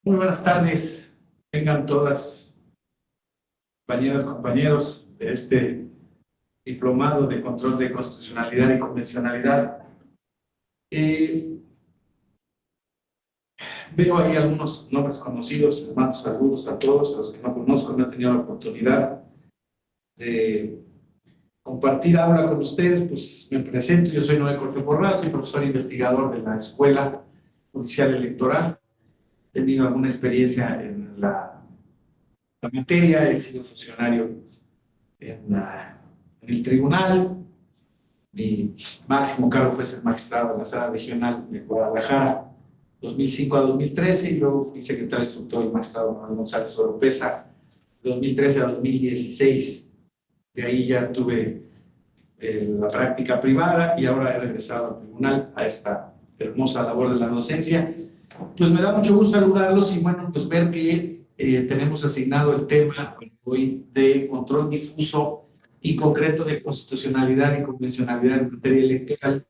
Muy buenas tardes. Vengan todas, compañeras, compañeros, de este diplomado de control de constitucionalidad y convencionalidad. Eh, Veo ahí algunos nombres conocidos, les mando saludos a todos, a los que no conozco, no he tenido la oportunidad de compartir ahora con ustedes. Pues me presento, yo soy Noé Corte Borrás, soy profesor investigador de la Escuela Judicial Electoral. He tenido alguna experiencia en la materia, he sido funcionario en el tribunal. Mi máximo cargo fue ser magistrado de la Sala Regional de Guadalajara, 2005 a 2013, y luego fui secretario instructor del magistrado Manuel González Oropesa, 2013 a 2016. De ahí ya tuve la práctica privada y ahora he regresado al tribunal a esta hermosa labor de la docencia. Pues me da mucho gusto saludarlos y bueno, pues ver que tenemos asignado el tema hoy de control difuso y concreto de constitucionalidad y convencionalidad en materia electoral.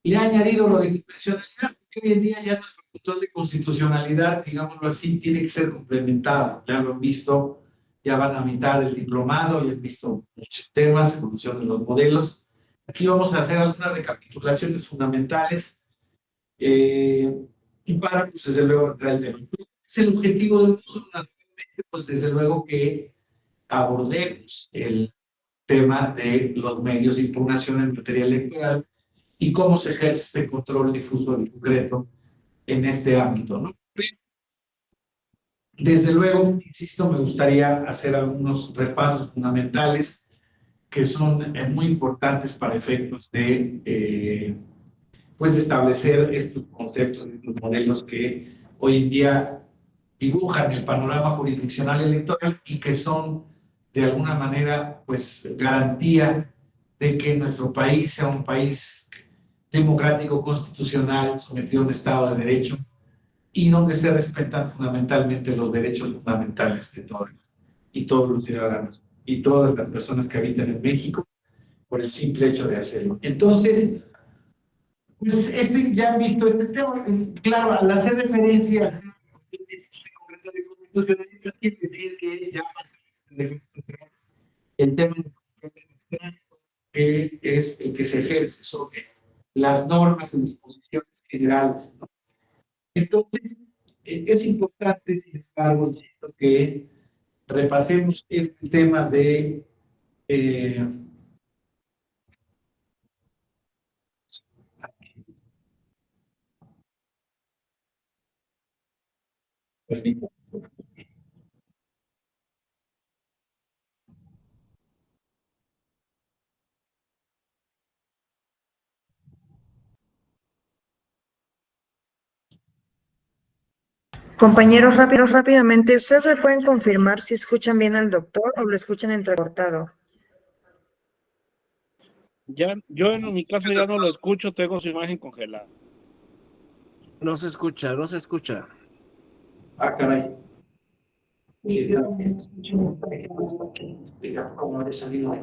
Le ha añadido lo de convencionalidad, porque hoy en día ya nuestro control de constitucionalidad, digámoslo así, tiene que ser complementado. Ya lo han visto, ya van a mitad del diplomado, ya han visto muchos temas, evolución de los modelos. Aquí vamos a hacer algunas recapitulaciones fundamentales y para, pues desde luego, entrar el tema. Es el objetivo del mundo, naturalmente, pues desde luego que abordemos el tema de los medios de impugnación en materia electoral y cómo se ejerce este control difuso y concreto en este ámbito, ¿no? Desde luego, insisto, me gustaría hacer algunos repasos fundamentales que son muy importantes para efectos de pues establecer estos conceptos, estos modelos que hoy en día dibujan el panorama jurisdiccional electoral y que son de alguna manera pues garantía de que nuestro país sea un país democrático, constitucional, sometido a un Estado de Derecho y donde se respetan fundamentalmente los derechos fundamentales de todos y todos los ciudadanos y todas las personas que habitan en México por el simple hecho de hacerlo. Entonces, pues ya han visto este tema, claro, al hacer referencia a concreto de constitucionalidad, quiere decir que ya pasa el tema que es el que se ejerce sobre las normas y disposiciones generales, ¿no? Entonces, es importante, sin embargo, insisto, que repasemos este tema de eh, Compañeros, rápidamente, ¿ustedes me pueden confirmar si escuchan bien al doctor o lo escuchan entrecortado? Ya, yo en mi caso ya no lo escucho, tengo su imagen congelada. No se escucha, no se escucha. Ah, caray. ¿Cómo habré salido?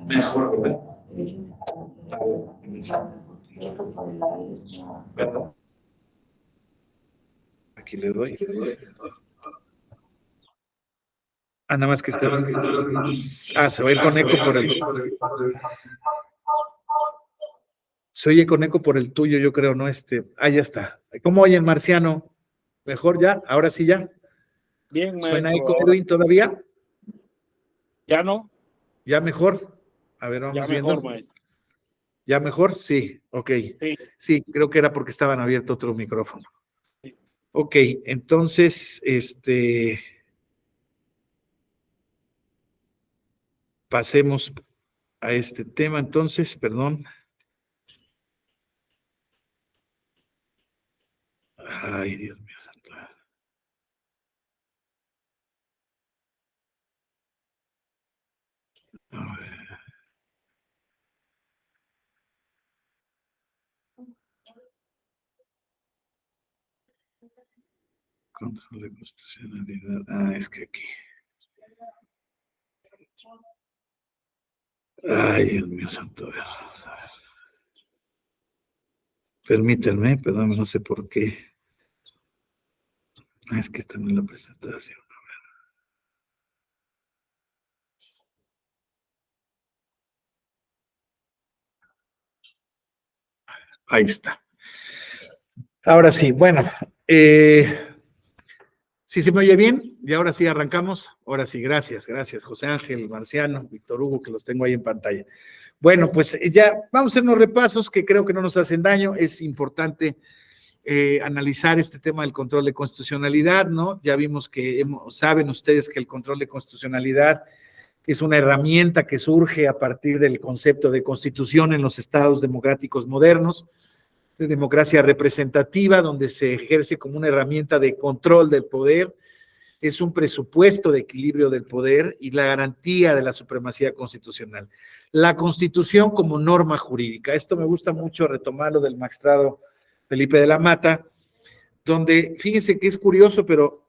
Mejor, ¿verdad? Perdón. Aquí le doy. Ah, nada más que está. Ah, se va a ir con eco por el. Se oye con eco por el tuyo, yo creo, ¿no? Ah, ya está. ¿Cómo oye el marciano? ¿Mejor ya? ¿Ahora sí ya? Bien, ¿Suena maestro. eco, Edwin, todavía? ¿Ya no? ¿Ya mejor? A ver, vamos ya mejor, viendo. Maestro. ¿Ya mejor? Sí, ok. Sí. Sí, creo que era porque estaban abierto otro micrófono. Sí. Ok, entonces, pasemos a este tema, entonces, perdón. Ay, Dios mío santo. A ver. Control de constitucionalidad. Ah, es que aquí. Ay, Dios mío santo. Vamos a ver. Permítanme, perdón, no sé por qué. Es que está en la presentación. Ahí está. Ahora sí, bueno, ¿sí se me oye bien? Y ahora sí arrancamos. Ahora sí, gracias, José Ángel, Marciano, Víctor Hugo, que los tengo ahí en pantalla. Bueno, pues ya vamos a hacer unos repasos que creo que no nos hacen daño. Es importante analizar este tema del control de constitucionalidad, ¿no? Ya vimos que saben ustedes que el control de constitucionalidad es una herramienta que surge a partir del concepto de constitución en los estados democráticos modernos, de democracia representativa, donde se ejerce como una herramienta de control del poder, es un presupuesto de equilibrio del poder y la garantía de la supremacía constitucional. La Constitución como norma jurídica. Esto me gusta mucho retomarlo del magistrado Felipe de la Mata, donde fíjense que es curioso, pero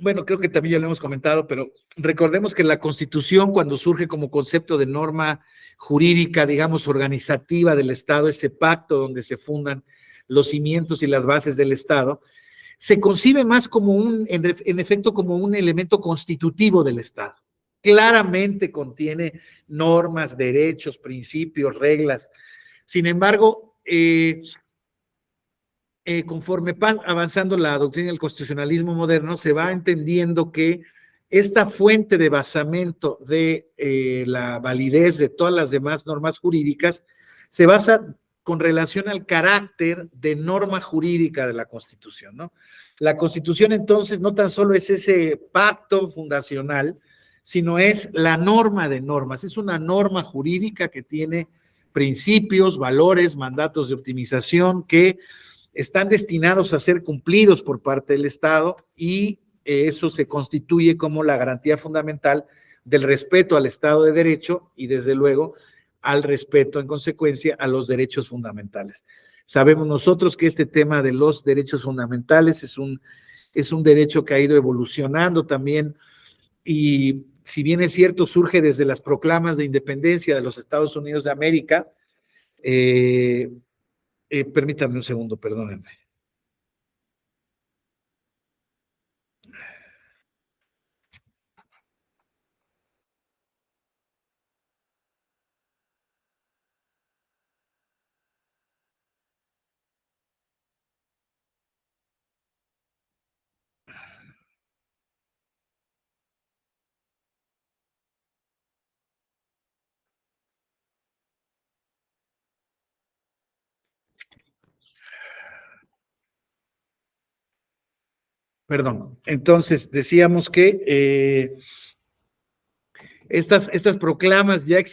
bueno, creo que también ya lo hemos comentado, pero recordemos que la Constitución, cuando surge como concepto de norma jurídica, digamos, organizativa del Estado, ese pacto donde se fundan los cimientos y las bases del Estado, se concibe más como en efecto, como un elemento constitutivo del Estado. Claramente contiene normas, derechos, principios, reglas. Sin embargo, conforme va avanzando la doctrina del constitucionalismo moderno, se va entendiendo que esta fuente de basamento de la validez de todas las demás normas jurídicas se basa con relación al carácter de norma jurídica de la Constitución, ¿no? La Constitución entonces no tan solo es ese pacto fundacional, sino es la norma de normas, es una norma jurídica que tiene principios, valores, mandatos de optimización que están destinados a ser cumplidos por parte del Estado y eso se constituye como la garantía fundamental del respeto al Estado de Derecho y desde luego al respeto en consecuencia a los derechos fundamentales. Sabemos nosotros que este tema de los derechos fundamentales es un derecho que ha ido evolucionando también y si bien es cierto surge desde las proclamas de independencia de los Estados Unidos de América, permítanme un segundo, perdónenme. Perdón, entonces decíamos que estas proclamas ya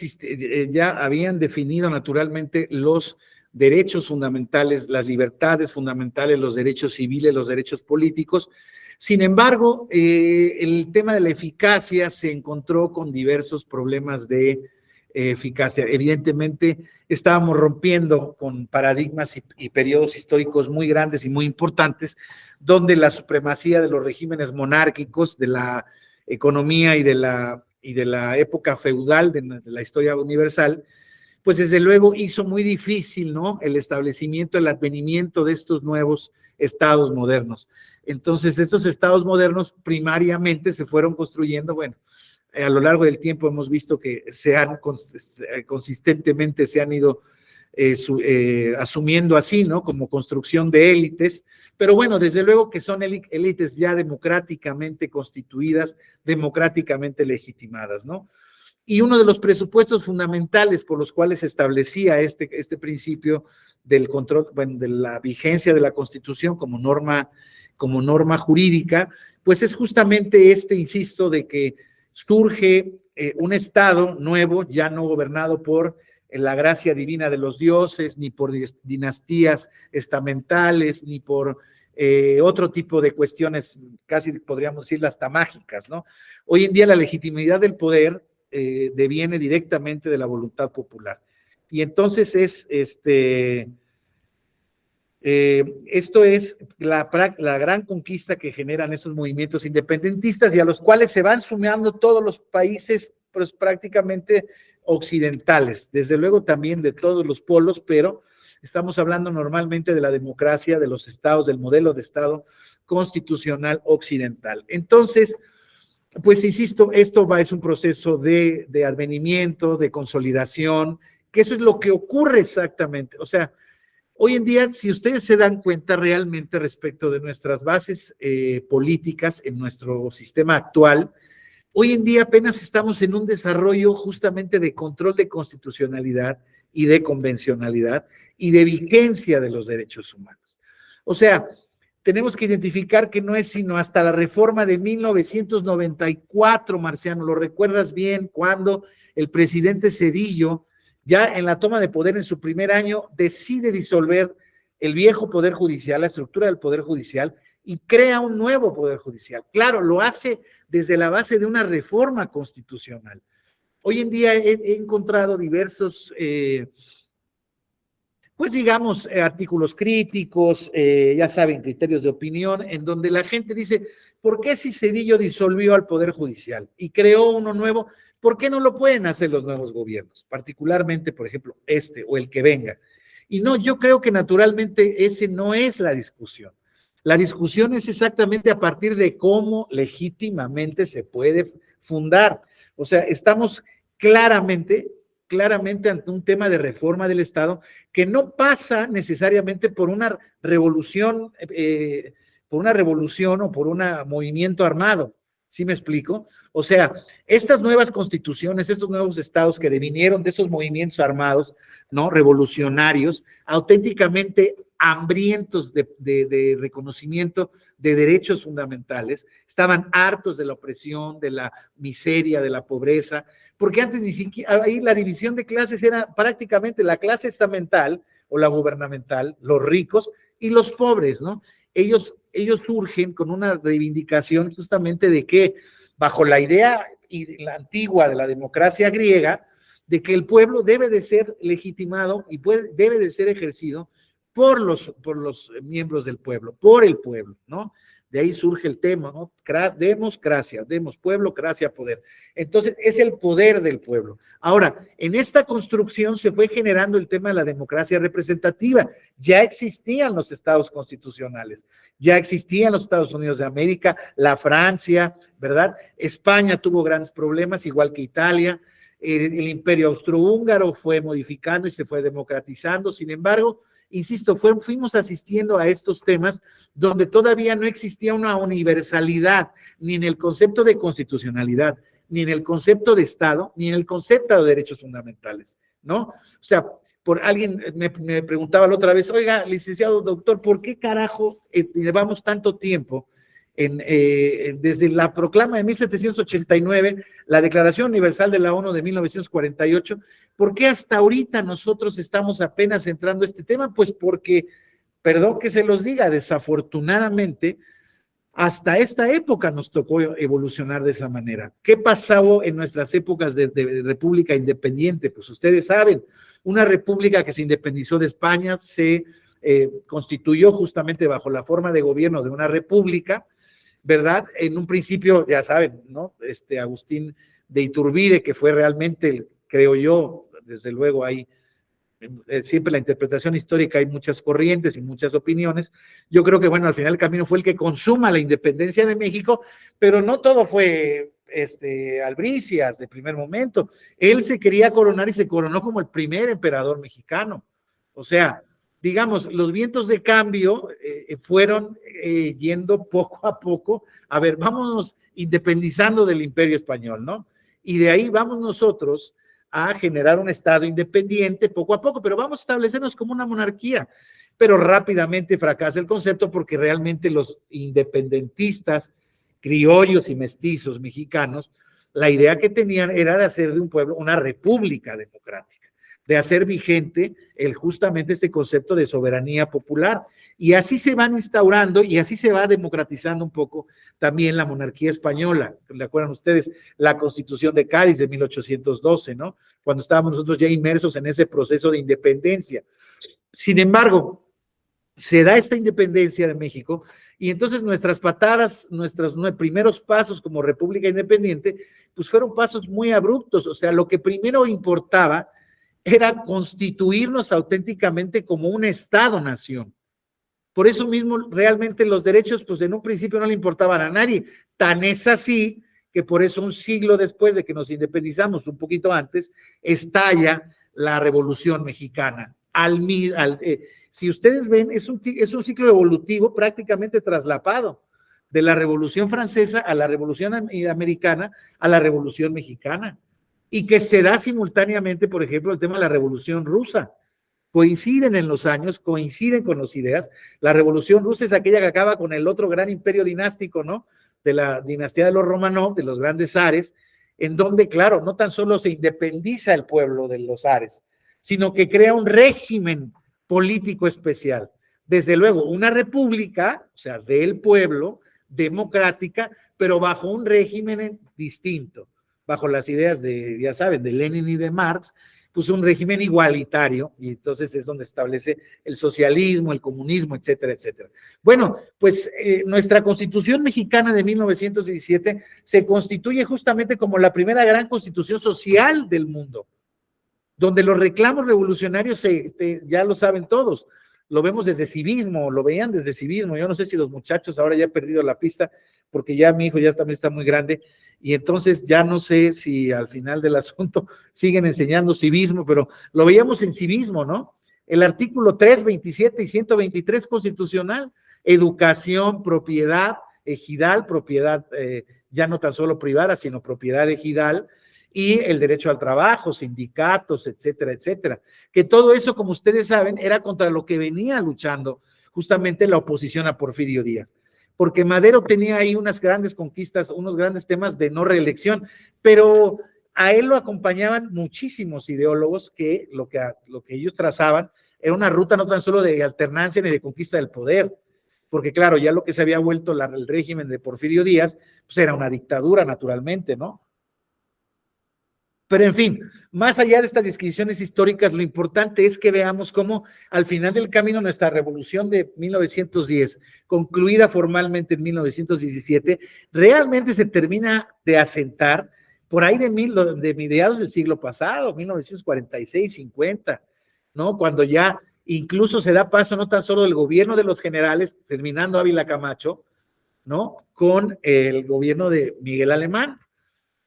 habían definido naturalmente los derechos fundamentales, las libertades fundamentales, los derechos civiles, los derechos políticos. Sin embargo, el tema de la eficacia se encontró con diversos problemas de eficacia. Evidentemente, estábamos rompiendo con paradigmas y periodos históricos muy grandes y muy importantes, donde la supremacía de los regímenes monárquicos, de la economía y de la época feudal de la historia universal, pues desde luego hizo muy difícil, ¿no?, el establecimiento, el advenimiento de estos nuevos estados modernos. Entonces, estos estados modernos primariamente se fueron construyendo, bueno, a lo largo del tiempo hemos visto que consistentemente se han ido asumiendo así, ¿no?, como construcción de élites, pero bueno, desde luego que son élites ya democráticamente constituidas, democráticamente legitimadas, ¿no? Y uno de los presupuestos fundamentales por los cuales se establecía este principio del control, bueno, de la vigencia de la Constitución como norma jurídica, pues es justamente insisto, de que surge un Estado nuevo, ya no gobernado por la gracia divina de los dioses, ni por dinastías estamentales, ni por otro tipo de cuestiones, casi podríamos decir hasta mágicas, ¿no? Hoy en día la legitimidad del poder deviene directamente de la voluntad popular. Y entonces esto es la gran conquista que generan esos movimientos independentistas y a los cuales se van sumando todos los países pues prácticamente occidentales, desde luego también de todos los polos, pero estamos hablando normalmente de la democracia, de los estados, del modelo de estado constitucional occidental. Entonces, pues insisto, es un proceso de advenimiento, de consolidación, que eso es lo que ocurre exactamente. O sea, hoy en día, si ustedes se dan cuenta realmente respecto de nuestras bases políticas en nuestro sistema actual, hoy en día apenas estamos en un desarrollo justamente de control de constitucionalidad y de convencionalidad y de vigencia de los derechos humanos. O sea, tenemos que identificar que no es sino hasta la reforma de 1994, Marciano, lo recuerdas bien, cuando el presidente Zedillo, ya en la toma de poder en su primer año, decide disolver el viejo Poder Judicial, la estructura del Poder Judicial, y crea un nuevo Poder Judicial. Claro, lo hace desde la base de una reforma constitucional. Hoy en día he encontrado diversos, pues digamos, artículos críticos, ya saben, criterios de opinión, en donde la gente dice, ¿por qué si Zedillo disolvió al Poder Judicial y creó uno nuevo? ¿Por qué no lo pueden hacer los nuevos gobiernos? Particularmente, por ejemplo, este o el que venga. Y no, yo creo que naturalmente ese no es la discusión. La discusión es exactamente a partir de cómo legítimamente se puede fundar. O sea, estamos claramente ante un tema de reforma del Estado que no pasa necesariamente por una revolución o por un movimiento armado. ¿Sí me explico? O sea, estas nuevas constituciones, estos nuevos estados que devinieron de esos movimientos armados, ¿no? Revolucionarios, auténticamente hambrientos de reconocimiento de derechos fundamentales, estaban hartos de la opresión, de la miseria, de la pobreza, porque antes ni siquiera, ahí la división de clases era prácticamente la clase estamental o la gubernamental, los ricos y los pobres, ¿no? Ellos surgen con una reivindicación justamente de que, bajo la idea y la antigua de la democracia griega, de que el pueblo debe de ser legitimado y debe de ser ejercido por los miembros del pueblo, por el pueblo, ¿no? De ahí surge el tema, ¿no? Democracia, demos pueblo, gracia, poder. Entonces, es el poder del pueblo. Ahora, en esta construcción se fue generando el tema de la democracia representativa. Ya existían los estados constitucionales, ya existían los Estados Unidos de América, la Francia, ¿verdad? España tuvo grandes problemas, igual que Italia. El imperio austrohúngaro fue modificando y se fue democratizando. Sin embargo, insisto, fuimos asistiendo a estos temas donde todavía no existía una universalidad, ni en el concepto de constitucionalidad, ni en el concepto de Estado, ni en el concepto de derechos fundamentales, ¿no? O sea, por alguien me preguntaba la otra vez, oiga, licenciado doctor, ¿por qué carajo llevamos tanto tiempo desde la proclama de 1789, la Declaración Universal de la ONU de 1948, ¿por qué hasta ahorita nosotros estamos apenas entrando a este tema? Pues porque, perdón que se los diga, desafortunadamente, hasta esta época nos tocó evolucionar de esa manera. ¿Qué pasó en nuestras épocas de república independiente? Pues ustedes saben, una república que se independizó de España se constituyó justamente bajo la forma de gobierno de una república, ¿verdad? En un principio, ya saben, ¿no? Agustín de Iturbide, que fue realmente, creo yo, desde luego hay siempre la interpretación histórica, hay muchas corrientes y muchas opiniones. Yo creo que, bueno, al final el camino fue el que consuma la independencia de México, pero no todo fue albricias de primer momento. Él se quería coronar y se coronó como el primer emperador mexicano. O sea, digamos, los vientos de cambio fueron yendo poco a poco. A ver, vámonos independizando del Imperio Español, ¿no? Y de ahí vamos nosotros a generar un Estado independiente poco a poco, pero vamos a establecernos como una monarquía. Pero rápidamente fracasa el concepto porque realmente los independentistas, criollos y mestizos mexicanos, la idea que tenían era de hacer de un pueblo una república democrática, de hacer vigente justamente este concepto de soberanía popular. Y así se van instaurando y así se va democratizando un poco también la monarquía española. ¿Recuerdan ustedes la Constitución de Cádiz de 1812, ¿no? Cuando estábamos nosotros ya inmersos en ese proceso de independencia. Sin embargo, se da esta independencia de México y entonces nuestras patadas, nuestros primeros pasos como república independiente, pues fueron pasos muy abruptos. O sea, lo que primero importaba era constituirnos auténticamente como un Estado-nación. Por eso mismo, realmente los derechos, pues en un principio no le importaban a nadie. Tan es así que por eso un siglo después de que nos independizamos, un poquito antes, estalla la Revolución Mexicana. Si ustedes ven, es un ciclo evolutivo prácticamente traslapado de la Revolución Francesa a la Revolución Americana a la Revolución Mexicana, y que se da simultáneamente, por ejemplo, el tema de la Revolución Rusa. Coinciden en los años, coinciden con las ideas. La Revolución Rusa es aquella que acaba con el otro gran imperio dinástico, ¿no? De la dinastía de los Romanov, de los grandes zares, en donde, claro, no tan solo se independiza el pueblo de los zares, sino que crea un régimen político especial. Desde luego, una república, o sea, del pueblo, democrática, pero bajo un régimen distinto, bajo las ideas de, ya saben, de Lenin y de Marx, pues un régimen igualitario, y entonces es donde establece el socialismo, el comunismo, etcétera, etcétera. Bueno, pues nuestra Constitución Mexicana de 1917 se constituye justamente como la primera gran constitución social del mundo, donde los reclamos revolucionarios, ya lo saben todos, lo vemos desde civismo, lo veían desde civismo. Yo no sé si los muchachos ahora ya han perdido la pista, porque ya mi hijo ya también está muy grande, y entonces ya no sé si al final del asunto siguen enseñando civismo, pero lo veíamos en civismo, ¿no? El artículo 3, 27 y 123 constitucional, educación, propiedad, ejidal, propiedad ya no tan solo privada, sino propiedad ejidal, y el derecho al trabajo, sindicatos, etcétera, etcétera. Que todo eso, como ustedes saben, era contra lo que venía luchando justamente la oposición a Porfirio Díaz. Porque Madero tenía ahí unas grandes conquistas, unos grandes temas de no reelección, pero a él lo acompañaban muchísimos ideólogos que lo que ellos trazaban era una ruta no tan solo de alternancia ni de conquista del poder, porque claro, ya lo que se había vuelto el régimen de Porfirio Díaz, pues era una dictadura naturalmente, ¿no? Pero en fin, más allá de estas descripciones históricas, lo importante es que veamos cómo al final del camino nuestra revolución de 1910, concluida formalmente en 1917, realmente se termina de asentar por ahí de mediados del siglo pasado, 1946, 50, ¿no? Cuando ya incluso se da paso no tan solo del gobierno de los generales, terminando Ávila Camacho, ¿no? Con el gobierno de Miguel Alemán,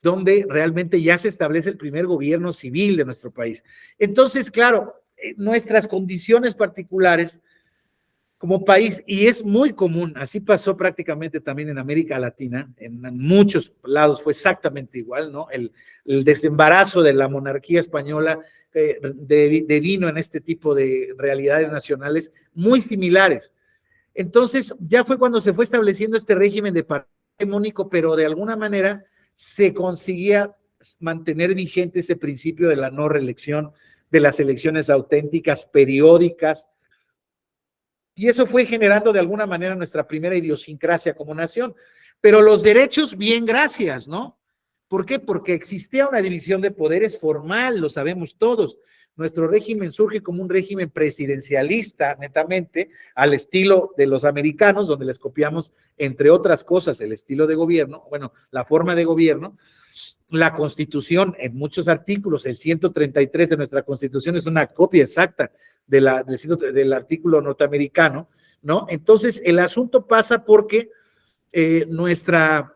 donde realmente ya se establece el primer gobierno civil de nuestro país. Entonces, claro, nuestras condiciones particulares como país, y es muy común, así pasó prácticamente también en América Latina, en muchos lados fue exactamente igual, ¿no? El desembarazo de la monarquía española devino en este tipo de realidades nacionales muy similares. Entonces, ya fue cuando se fue estableciendo este régimen de partido hegemónico, pero de alguna manera se conseguía mantener vigente ese principio de la no reelección, de las elecciones auténticas, periódicas, y eso fue generando de alguna manera nuestra primera idiosincrasia como nación. Pero los derechos, bien, gracias, ¿no? ¿Por qué? Porque existía una división de poderes formal, lo sabemos todos. Nuestro régimen surge como un régimen presidencialista, netamente, al estilo de los americanos, donde les copiamos, entre otras cosas, el estilo de gobierno, bueno, la forma de gobierno. La Constitución, en muchos artículos, el 133 de nuestra Constitución es una copia exacta del artículo norteamericano, ¿no? Entonces, el asunto pasa porque nuestro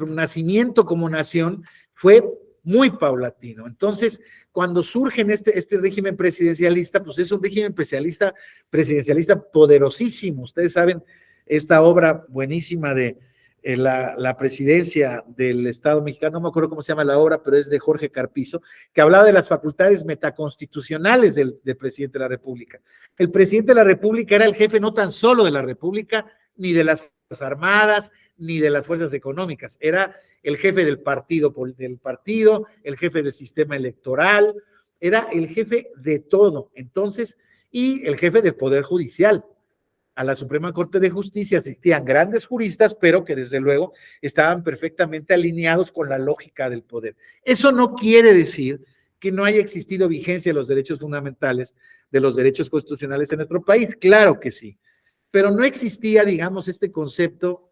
nacimiento como nación fue muy paulatino. Entonces, cuando surge en este régimen presidencialista, pues es un régimen presidencialista poderosísimo. Ustedes saben esta obra buenísima de la presidencia del Estado mexicano, no me acuerdo cómo se llama la obra, pero es de Jorge Carpizo, que hablaba de las facultades metaconstitucionales del presidente de la República. El presidente de la República era el jefe no tan solo de la República, ni de las Fuerzas Armadas, ni de las fuerzas económicas, era el jefe del partido, el jefe del sistema electoral, era el jefe de todo, entonces, y el jefe del Poder Judicial. A la Suprema Corte de Justicia asistían grandes juristas, pero que desde luego estaban perfectamente alineados con la lógica del poder. Eso no quiere decir que no haya existido vigencia de los derechos fundamentales, de los derechos constitucionales en nuestro país, claro que sí, pero no existía, digamos, este concepto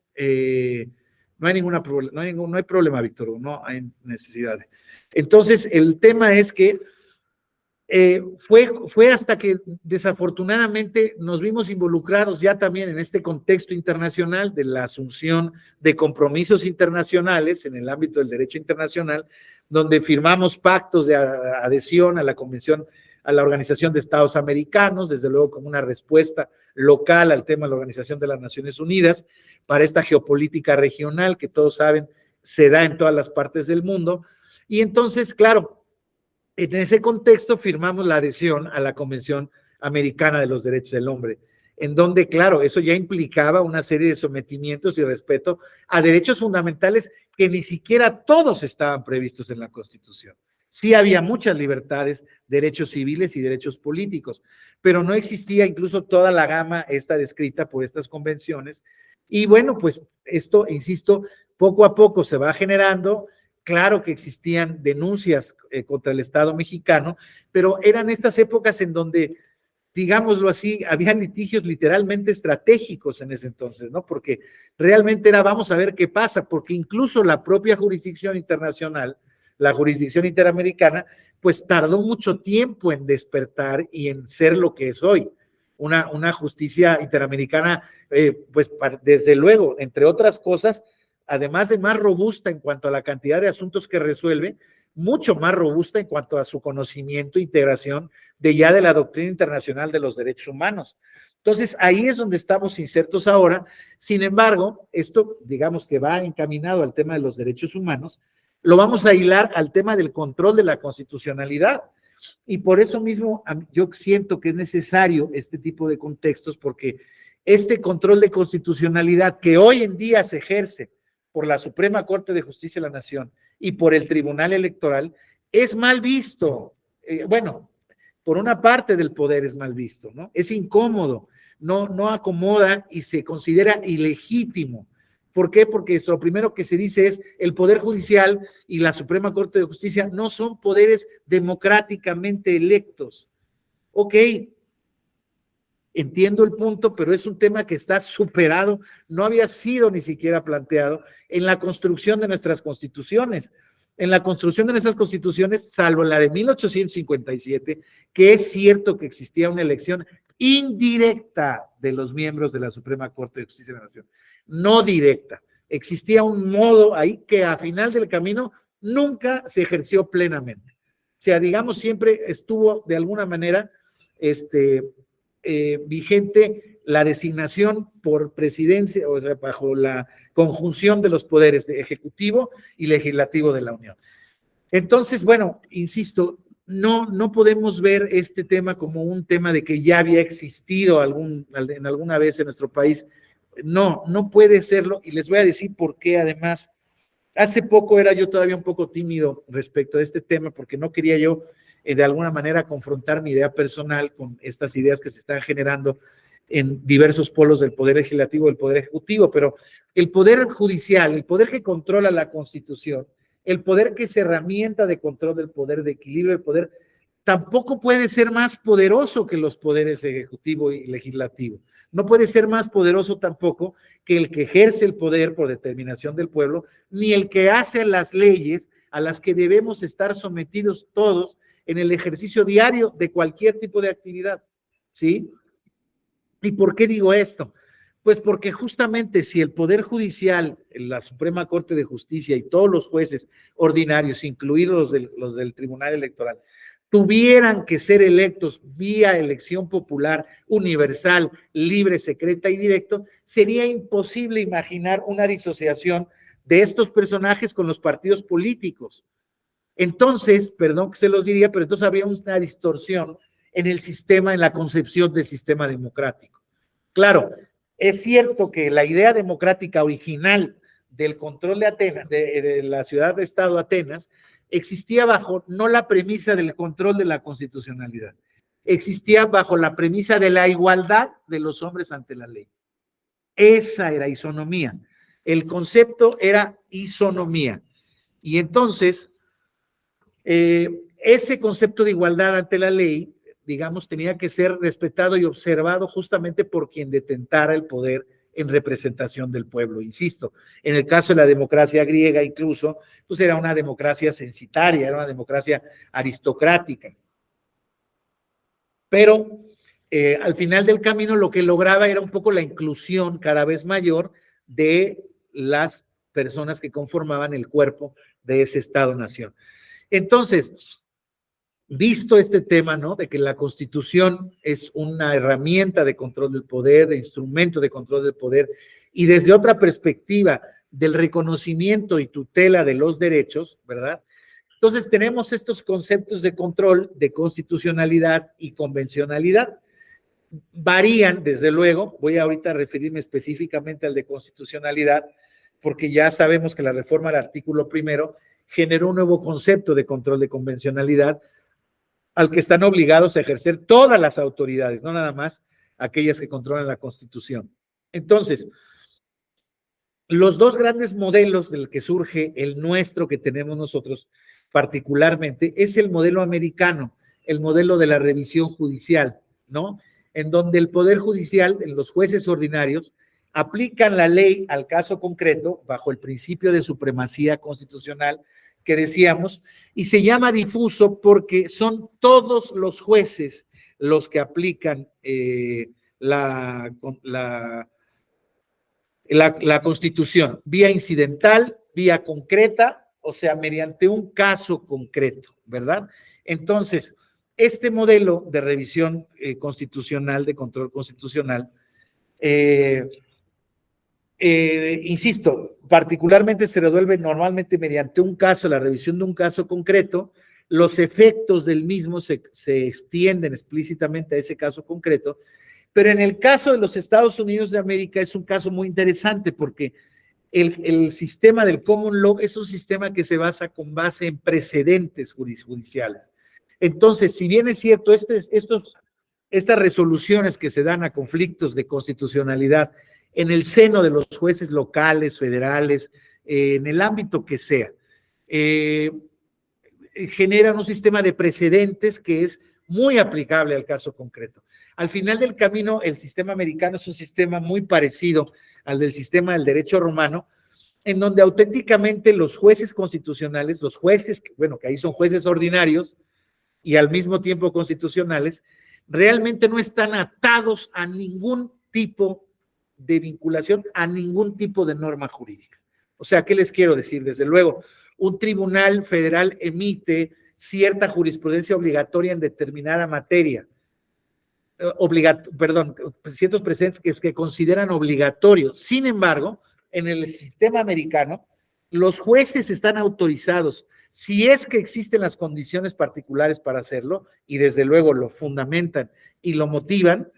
No hay no hay problema, Víctor Hugo, no hay necesidad. Entonces, el tema es que fue hasta que desafortunadamente nos vimos involucrados ya también en este contexto internacional de la asunción de compromisos internacionales en el ámbito del derecho internacional, donde firmamos pactos de adhesión a la Convención, a la Organización de Estados Americanos, desde luego como una respuesta local al tema de la Organización de las Naciones Unidas, para esta geopolítica regional que todos saben se da en todas las partes del mundo. Y entonces, claro, en ese contexto firmamos la adhesión a la Convención Americana de los Derechos del Hombre, en donde, claro, eso ya implicaba una serie de sometimientos y respeto a derechos fundamentales que ni siquiera todos estaban previstos en la Constitución. Sí había muchas libertades, derechos civiles y derechos políticos, pero no existía incluso toda la gama esta descrita por estas convenciones. Y bueno, pues esto, insisto, poco a poco se va generando. Claro que existían denuncias contra el Estado mexicano, pero eran estas épocas en donde, digámoslo así, había litigios literalmente estratégicos en ese entonces, ¿no? Porque realmente era, vamos a ver qué pasa, porque incluso la propia jurisdicción internacional, la jurisdicción interamericana, pues tardó mucho tiempo en despertar y en ser lo que es hoy. Una justicia interamericana, pues desde luego, entre otras cosas, además de más robusta en cuanto a la cantidad de asuntos que resuelve, mucho más robusta en cuanto a su conocimiento e integración de la doctrina internacional de los derechos humanos. Entonces, ahí es donde estamos insertos ahora. Sin embargo, esto, digamos que va encaminado al tema de los derechos humanos, lo vamos a hilar al tema del control de la constitucionalidad. Y por eso mismo yo siento que es necesario este tipo de contextos, porque este control de constitucionalidad que hoy en día se ejerce por la Suprema Corte de Justicia de la Nación y por el Tribunal Electoral es mal visto. Bueno, por una parte del poder es mal visto, ¿no? Es incómodo, no acomoda y se considera ilegítimo. ¿Por qué? Porque lo primero que se dice es el Poder Judicial y la Suprema Corte de Justicia no son poderes democráticamente electos. Ok, entiendo el punto, pero es un tema que está superado, no había sido ni siquiera planteado en la construcción de nuestras constituciones. En la construcción de nuestras constituciones, salvo la de 1857, que es cierto que existía una elección indirecta de los miembros de la Suprema Corte de Justicia de la Nación, no directa. Existía un modo ahí que a final del camino nunca se ejerció plenamente. O sea, digamos, siempre estuvo de alguna manera vigente la designación por presidencia, o sea, bajo la conjunción de los poderes de ejecutivo y legislativo de la Unión. Entonces, bueno, insisto, no podemos ver este tema como un tema de que ya había existido en alguna vez en nuestro país. No puede serlo, y les voy a decir por qué. Además, hace poco era yo todavía un poco tímido respecto a este tema, porque no quería yo de alguna manera confrontar mi idea personal con estas ideas que se están generando en diversos polos del poder legislativo y del poder ejecutivo, pero el poder judicial, el poder que controla la Constitución, el poder que es herramienta de control del poder, de equilibrio del poder, tampoco puede ser más poderoso que los poderes ejecutivo y legislativo. No puede ser más poderoso tampoco que el que ejerce el poder por determinación del pueblo, ni el que hace las leyes a las que debemos estar sometidos todos en el ejercicio diario de cualquier tipo de actividad, ¿sí? ¿Y por qué digo esto? Pues porque justamente si el Poder Judicial, la Suprema Corte de Justicia y todos los jueces ordinarios, incluidos los del Tribunal Electoral, tuvieran que ser electos vía elección popular, universal, libre, secreta y directo, sería imposible imaginar una disociación de estos personajes con los partidos políticos. Entonces, perdón que se los diría, pero entonces habría una distorsión en el sistema, en la concepción del sistema democrático. Claro, es cierto que la idea democrática original del control de Atenas, de la ciudad de Estado Atenas, existía bajo no la premisa del control de la constitucionalidad, existía bajo la premisa de la igualdad de los hombres ante la ley. Esa era isonomía. El concepto era isonomía. Y entonces, ese concepto de igualdad ante la ley, digamos, tenía que ser respetado y observado justamente por quien detentara el poder en representación del pueblo, insisto. En el caso de la democracia griega incluso, pues era una democracia censitaria, era una democracia aristocrática. Pero al final del camino lo que lograba era un poco la inclusión cada vez mayor de las personas que conformaban el cuerpo de ese Estado-nación. Entonces, visto este tema, ¿no? De que la Constitución es una herramienta de control del poder, de instrumento de control del poder, y desde otra perspectiva del reconocimiento y tutela de los derechos, ¿verdad? Entonces tenemos estos conceptos de control, de constitucionalidad y convencionalidad. Varían, desde luego, voy ahorita a referirme específicamente al de constitucionalidad, porque ya sabemos que la reforma del artículo primero generó un nuevo concepto de control de convencionalidad, al que están obligados a ejercer todas las autoridades, no nada más aquellas que controlan la Constitución. Entonces, los dos grandes modelos del que surge el nuestro que tenemos nosotros particularmente es el modelo americano, el modelo de la revisión judicial, ¿no? En donde el Poder Judicial, en los jueces ordinarios, aplican la ley al caso concreto bajo el principio de supremacía constitucional que decíamos, y se llama difuso porque son todos los jueces los que aplican la Constitución, vía incidental, vía concreta, o sea, mediante un caso concreto, ¿verdad? Entonces, este modelo de revisión constitucional, de control constitucional, insisto, particularmente se resuelve normalmente mediante un caso, la revisión de un caso concreto, los efectos del mismo se extienden explícitamente a ese caso concreto, pero en el caso de los Estados Unidos de América es un caso muy interesante porque el sistema del common law es un sistema que se basa con base en precedentes judiciales. Entonces, si bien es cierto, estas resoluciones que se dan a conflictos de constitucionalidad en el seno de los jueces locales, federales, en el ámbito que sea, generan un sistema de precedentes que es muy aplicable al caso concreto. Al final del camino, el sistema americano es un sistema muy parecido al del sistema del derecho romano, en donde auténticamente los jueces constitucionales, los jueces, bueno, que ahí son jueces ordinarios y al mismo tiempo constitucionales, realmente no están atados a ningún tipo de vinculación, a ningún tipo de norma jurídica. O sea, ¿qué les quiero decir? Desde luego, un tribunal federal emite cierta jurisprudencia obligatoria en determinada materia, ciertos precedentes que consideran obligatorios. Sin embargo, en el sistema americano, los jueces están autorizados, si es que existen las condiciones particulares para hacerlo, y desde luego lo fundamentan y lo motivan,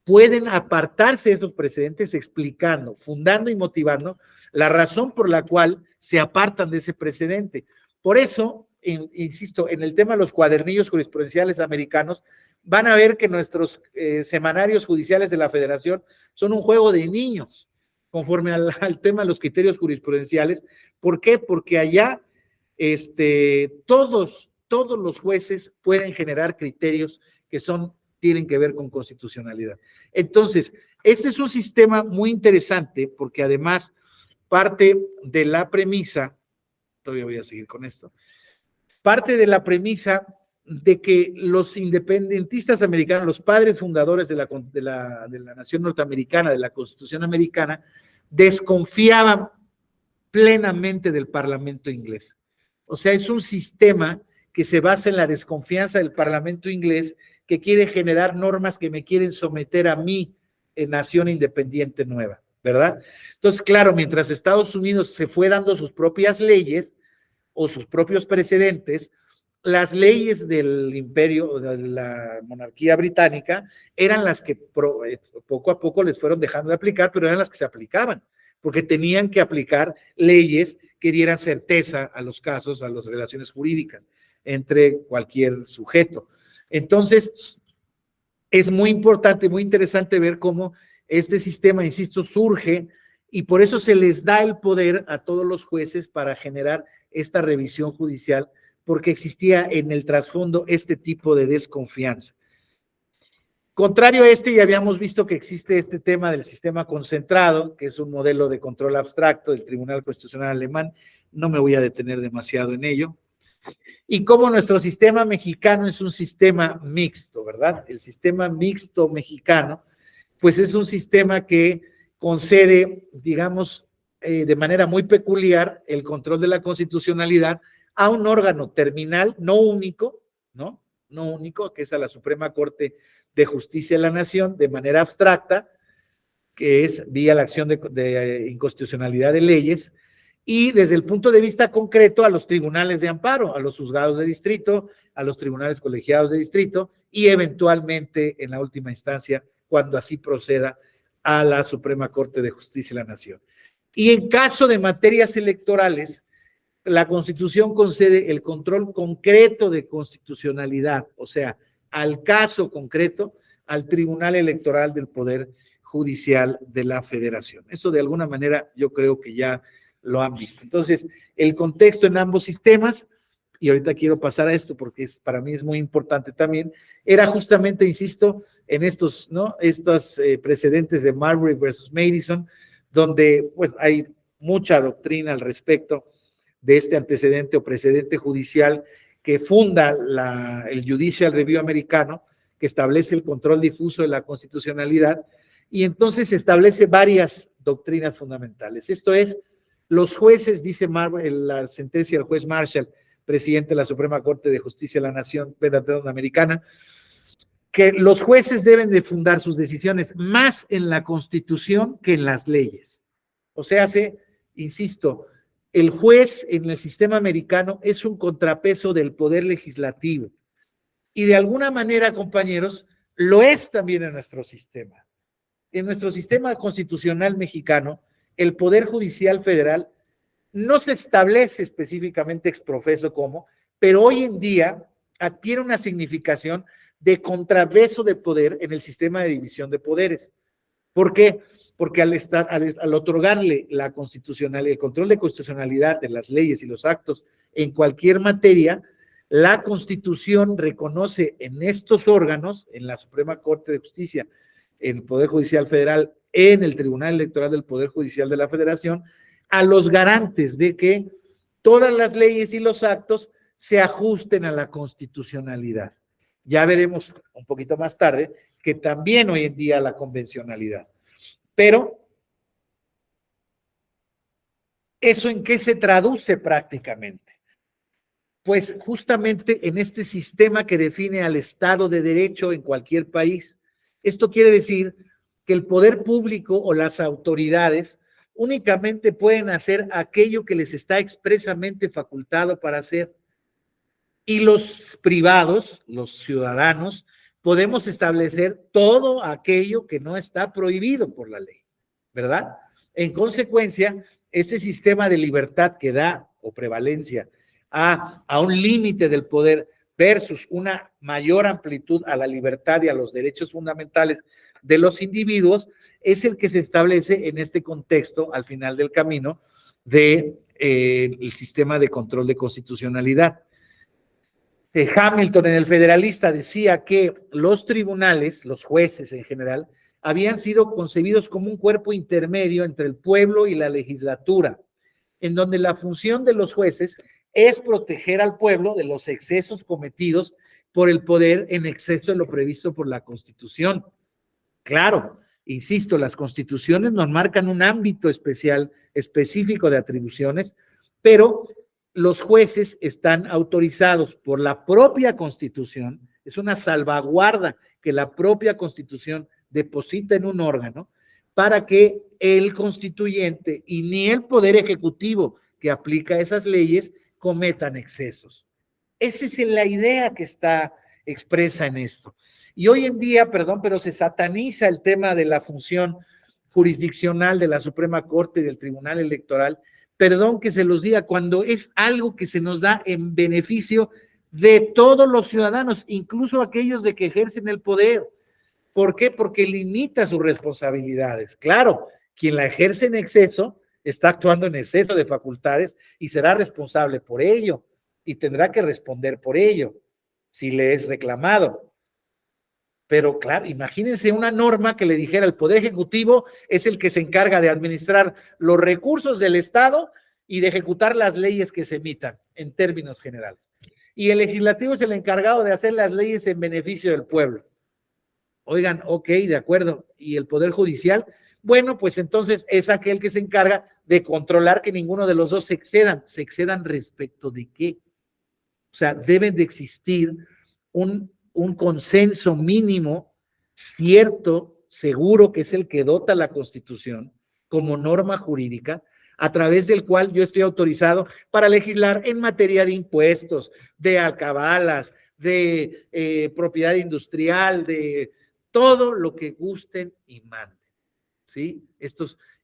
pueden apartarse de esos precedentes explicando, fundando y motivando la razón por la cual se apartan de ese precedente. Por eso, insisto, en el tema de los cuadernillos jurisprudenciales americanos, van a ver que nuestros semanarios judiciales de la Federación son un juego de niños, conforme al tema de los criterios jurisprudenciales. ¿Por qué? Porque allá todos los jueces pueden generar criterios que tienen que ver con constitucionalidad. Entonces, este es un sistema muy interesante porque además parte de la premisa, todavía voy a seguir con esto, parte de la premisa de que los independentistas americanos, los padres fundadores de la nación norteamericana, de la Constitución americana, desconfiaban plenamente del Parlamento inglés. O sea, es un sistema que se basa en la desconfianza del Parlamento inglés, que quiere generar normas que me quieren someter a mí, en nación independiente nueva, ¿verdad? Entonces, claro, mientras Estados Unidos se fue dando sus propias leyes o sus propios precedentes, las leyes del imperio, de la monarquía británica, eran las que poco a poco les fueron dejando de aplicar, pero eran las que se aplicaban, porque tenían que aplicar leyes que dieran certeza a los casos, a las relaciones jurídicas entre cualquier sujeto. Entonces, es muy importante, muy interesante ver cómo este sistema, insisto, surge y por eso se les da el poder a todos los jueces para generar esta revisión judicial, porque existía en el trasfondo este tipo de desconfianza. Contrario a este, ya habíamos visto que existe este tema del sistema concentrado, que es un modelo de control abstracto del Tribunal Constitucional Alemán. No me voy a detener demasiado en ello. Y como nuestro sistema mexicano es un sistema mixto, ¿verdad? El sistema mixto mexicano, pues es un sistema que concede, digamos, de manera muy peculiar el control de la constitucionalidad a un órgano terminal, no único, ¿no? No único, que es a la Suprema Corte de Justicia de la Nación, de manera abstracta, que es vía la acción de inconstitucionalidad de leyes, y desde el punto de vista concreto a los tribunales de amparo, a los juzgados de distrito, a los tribunales colegiados de distrito y eventualmente en la última instancia, cuando así proceda, a la Suprema Corte de Justicia de la Nación. Y en caso de materias electorales, la Constitución concede el control concreto de constitucionalidad, o sea, al caso concreto, al Tribunal Electoral del Poder Judicial de la Federación. Eso de alguna manera yo creo que ya lo han visto. Entonces, el contexto en ambos sistemas, y ahorita quiero pasar a esto porque para mí es muy importante también, era justamente, insisto, en estos, ¿no? Estos precedentes de Marbury versus Madison, donde pues hay mucha doctrina al respecto de este antecedente o precedente judicial que funda el Judicial Review americano, que establece el control difuso de la constitucionalidad, y entonces establece varias doctrinas fundamentales. Esto es, los jueces, dice la sentencia del juez Marshall, presidente de la Suprema Corte de Justicia de la Nación americana, que los jueces deben de fundar sus decisiones más en la Constitución que en las leyes. O sea, insisto, el juez en el sistema americano es un contrapeso del poder legislativo y de alguna manera, compañeros, lo es también en nuestro sistema. En nuestro sistema constitucional mexicano, el Poder Judicial Federal no se establece específicamente exprofeso como, pero hoy en día adquiere una significación de contrapeso de poder en el sistema de división de poderes. ¿Por qué? Porque al otorgarle la constitucionalidad, el control de constitucionalidad de las leyes y los actos en cualquier materia, la Constitución reconoce en estos órganos, en la Suprema Corte de Justicia, en el Poder Judicial Federal, en el Tribunal Electoral del Poder Judicial de la Federación, a los garantes de que todas las leyes y los actos se ajusten a la constitucionalidad. Ya veremos un poquito más tarde que también hoy en día la convencionalidad. Pero, ¿eso en qué se traduce prácticamente? Pues justamente en este sistema que define al Estado de Derecho en cualquier país. Esto quiere decir que el poder público o las autoridades únicamente pueden hacer aquello que les está expresamente facultado para hacer. Y los privados, los ciudadanos, podemos establecer todo aquello que no está prohibido por la ley, ¿verdad? En consecuencia, ese sistema de libertad que da o prevalencia a un límite del poder versus una mayor amplitud a la libertad y a los derechos fundamentales de los individuos, es el que se establece en este contexto al final del camino del sistema de control de constitucionalidad. Hamilton en El Federalista decía que los tribunales, los jueces en general, habían sido concebidos como un cuerpo intermedio entre el pueblo y la legislatura, en donde la función de los jueces es proteger al pueblo de los excesos cometidos por el poder en exceso de lo previsto por la Constitución. Claro, insisto, las constituciones nos marcan un ámbito específico de atribuciones, pero los jueces están autorizados por la propia Constitución, es una salvaguarda que la propia Constitución deposita en un órgano para que el constituyente y ni el Poder Ejecutivo que aplica esas leyes cometan excesos. Esa es la idea que está expresa en esto. Y hoy en día, perdón, pero se sataniza el tema de la función jurisdiccional de la Suprema Corte y del Tribunal Electoral. Perdón que se los diga, cuando es algo que se nos da en beneficio de todos los ciudadanos, incluso aquellos de que ejercen el poder. ¿Por qué? Porque limita sus responsabilidades. Claro, quien la ejerce en exceso está actuando en exceso de facultades y será responsable por ello y tendrá que responder por ello si le es reclamado. Pero claro, imagínense una norma que le dijera el Poder Ejecutivo es el que se encarga de administrar los recursos del Estado y de ejecutar las leyes que se emitan en términos generales. Y el legislativo es el encargado de hacer las leyes en beneficio del pueblo. Oigan, ok, de acuerdo. ¿Y el Poder Judicial? Bueno, pues entonces es aquel que se encarga de controlar que ninguno de los dos se excedan. ¿Se excedan respecto de qué? O sea, deben de existir un consenso mínimo, cierto, seguro, que es el que dota la Constitución como norma jurídica, a través del cual yo estoy autorizado para legislar en materia de impuestos, de alcabalas, de propiedad industrial, de todo lo que gusten y manden, ¿sí?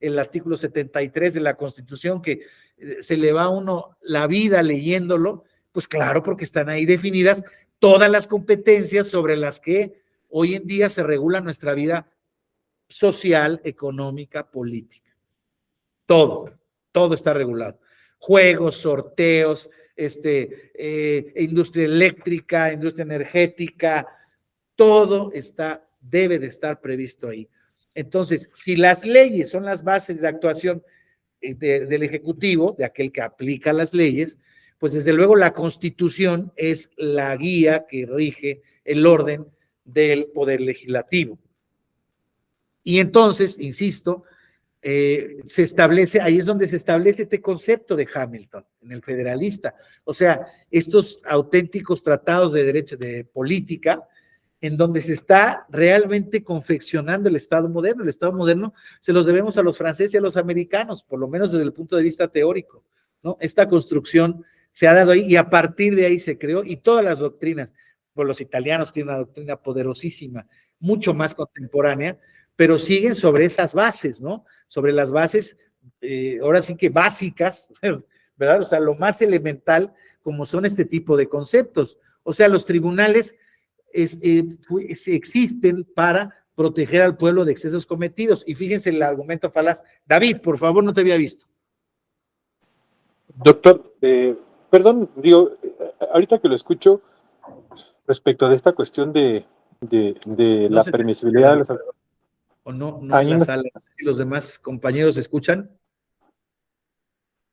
El artículo 73 de la Constitución, que se le va a uno la vida leyéndolo, pues claro, porque están ahí definidas todas las competencias sobre las que hoy en día se regula nuestra vida social, económica, política. Todo está regulado. Juegos, sorteos, industria eléctrica, industria energética, todo debe de estar previsto ahí. Entonces, si las leyes son las bases de actuación del Ejecutivo, de aquel que aplica las leyes, pues desde luego la Constitución es la guía que rige el orden del Poder Legislativo. Y entonces, insisto, se establece, ahí es donde se establece este concepto de Hamilton, en el federalista. O sea, estos auténticos tratados de derecho, de política, en donde se está realmente confeccionando el Estado moderno. El Estado moderno se los debemos a los franceses y a los americanos, por lo menos desde el punto de vista teórico, ¿no? Esta construcción se ha dado ahí y a partir de ahí se creó, y todas las doctrinas, pues los italianos tienen una doctrina poderosísima, mucho más contemporánea, pero siguen sobre esas bases, ¿no? Sobre las bases, ahora sí que básicas, ¿verdad? O sea, lo más elemental, como son este tipo de conceptos. O sea, los tribunales existen para proteger al pueblo de excesos cometidos. Y fíjense el argumento falaz. David, por favor, no te había visto. Doctor, perdón, digo, ahorita que lo escucho, respecto de esta cuestión de No la se permisibilidad de los... o no Ahí en la sala. ¿Y los demás compañeros escuchan?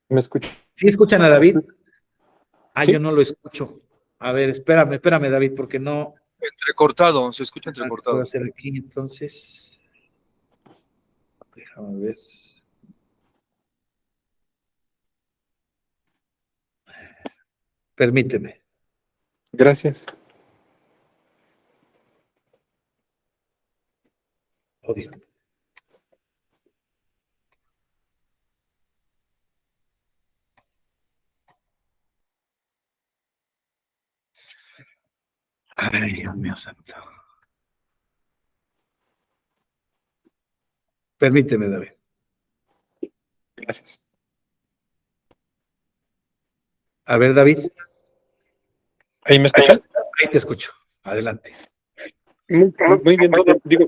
¿Me escucho? ¿Sí escuchan a David? Sí. Yo no lo escucho. A ver, espérame, David, porque no... Entrecortado, se escucha ¿Qué puedo entrecortado. hacer aquí entonces? Déjame ver. Permíteme. Gracias. Odio. Ay, Dios mío santo. Permíteme, David. Gracias. A ver, David. ¿Ahí me escuchan? Ahí te escucho. Adelante. Muy bien, doctor. Digo,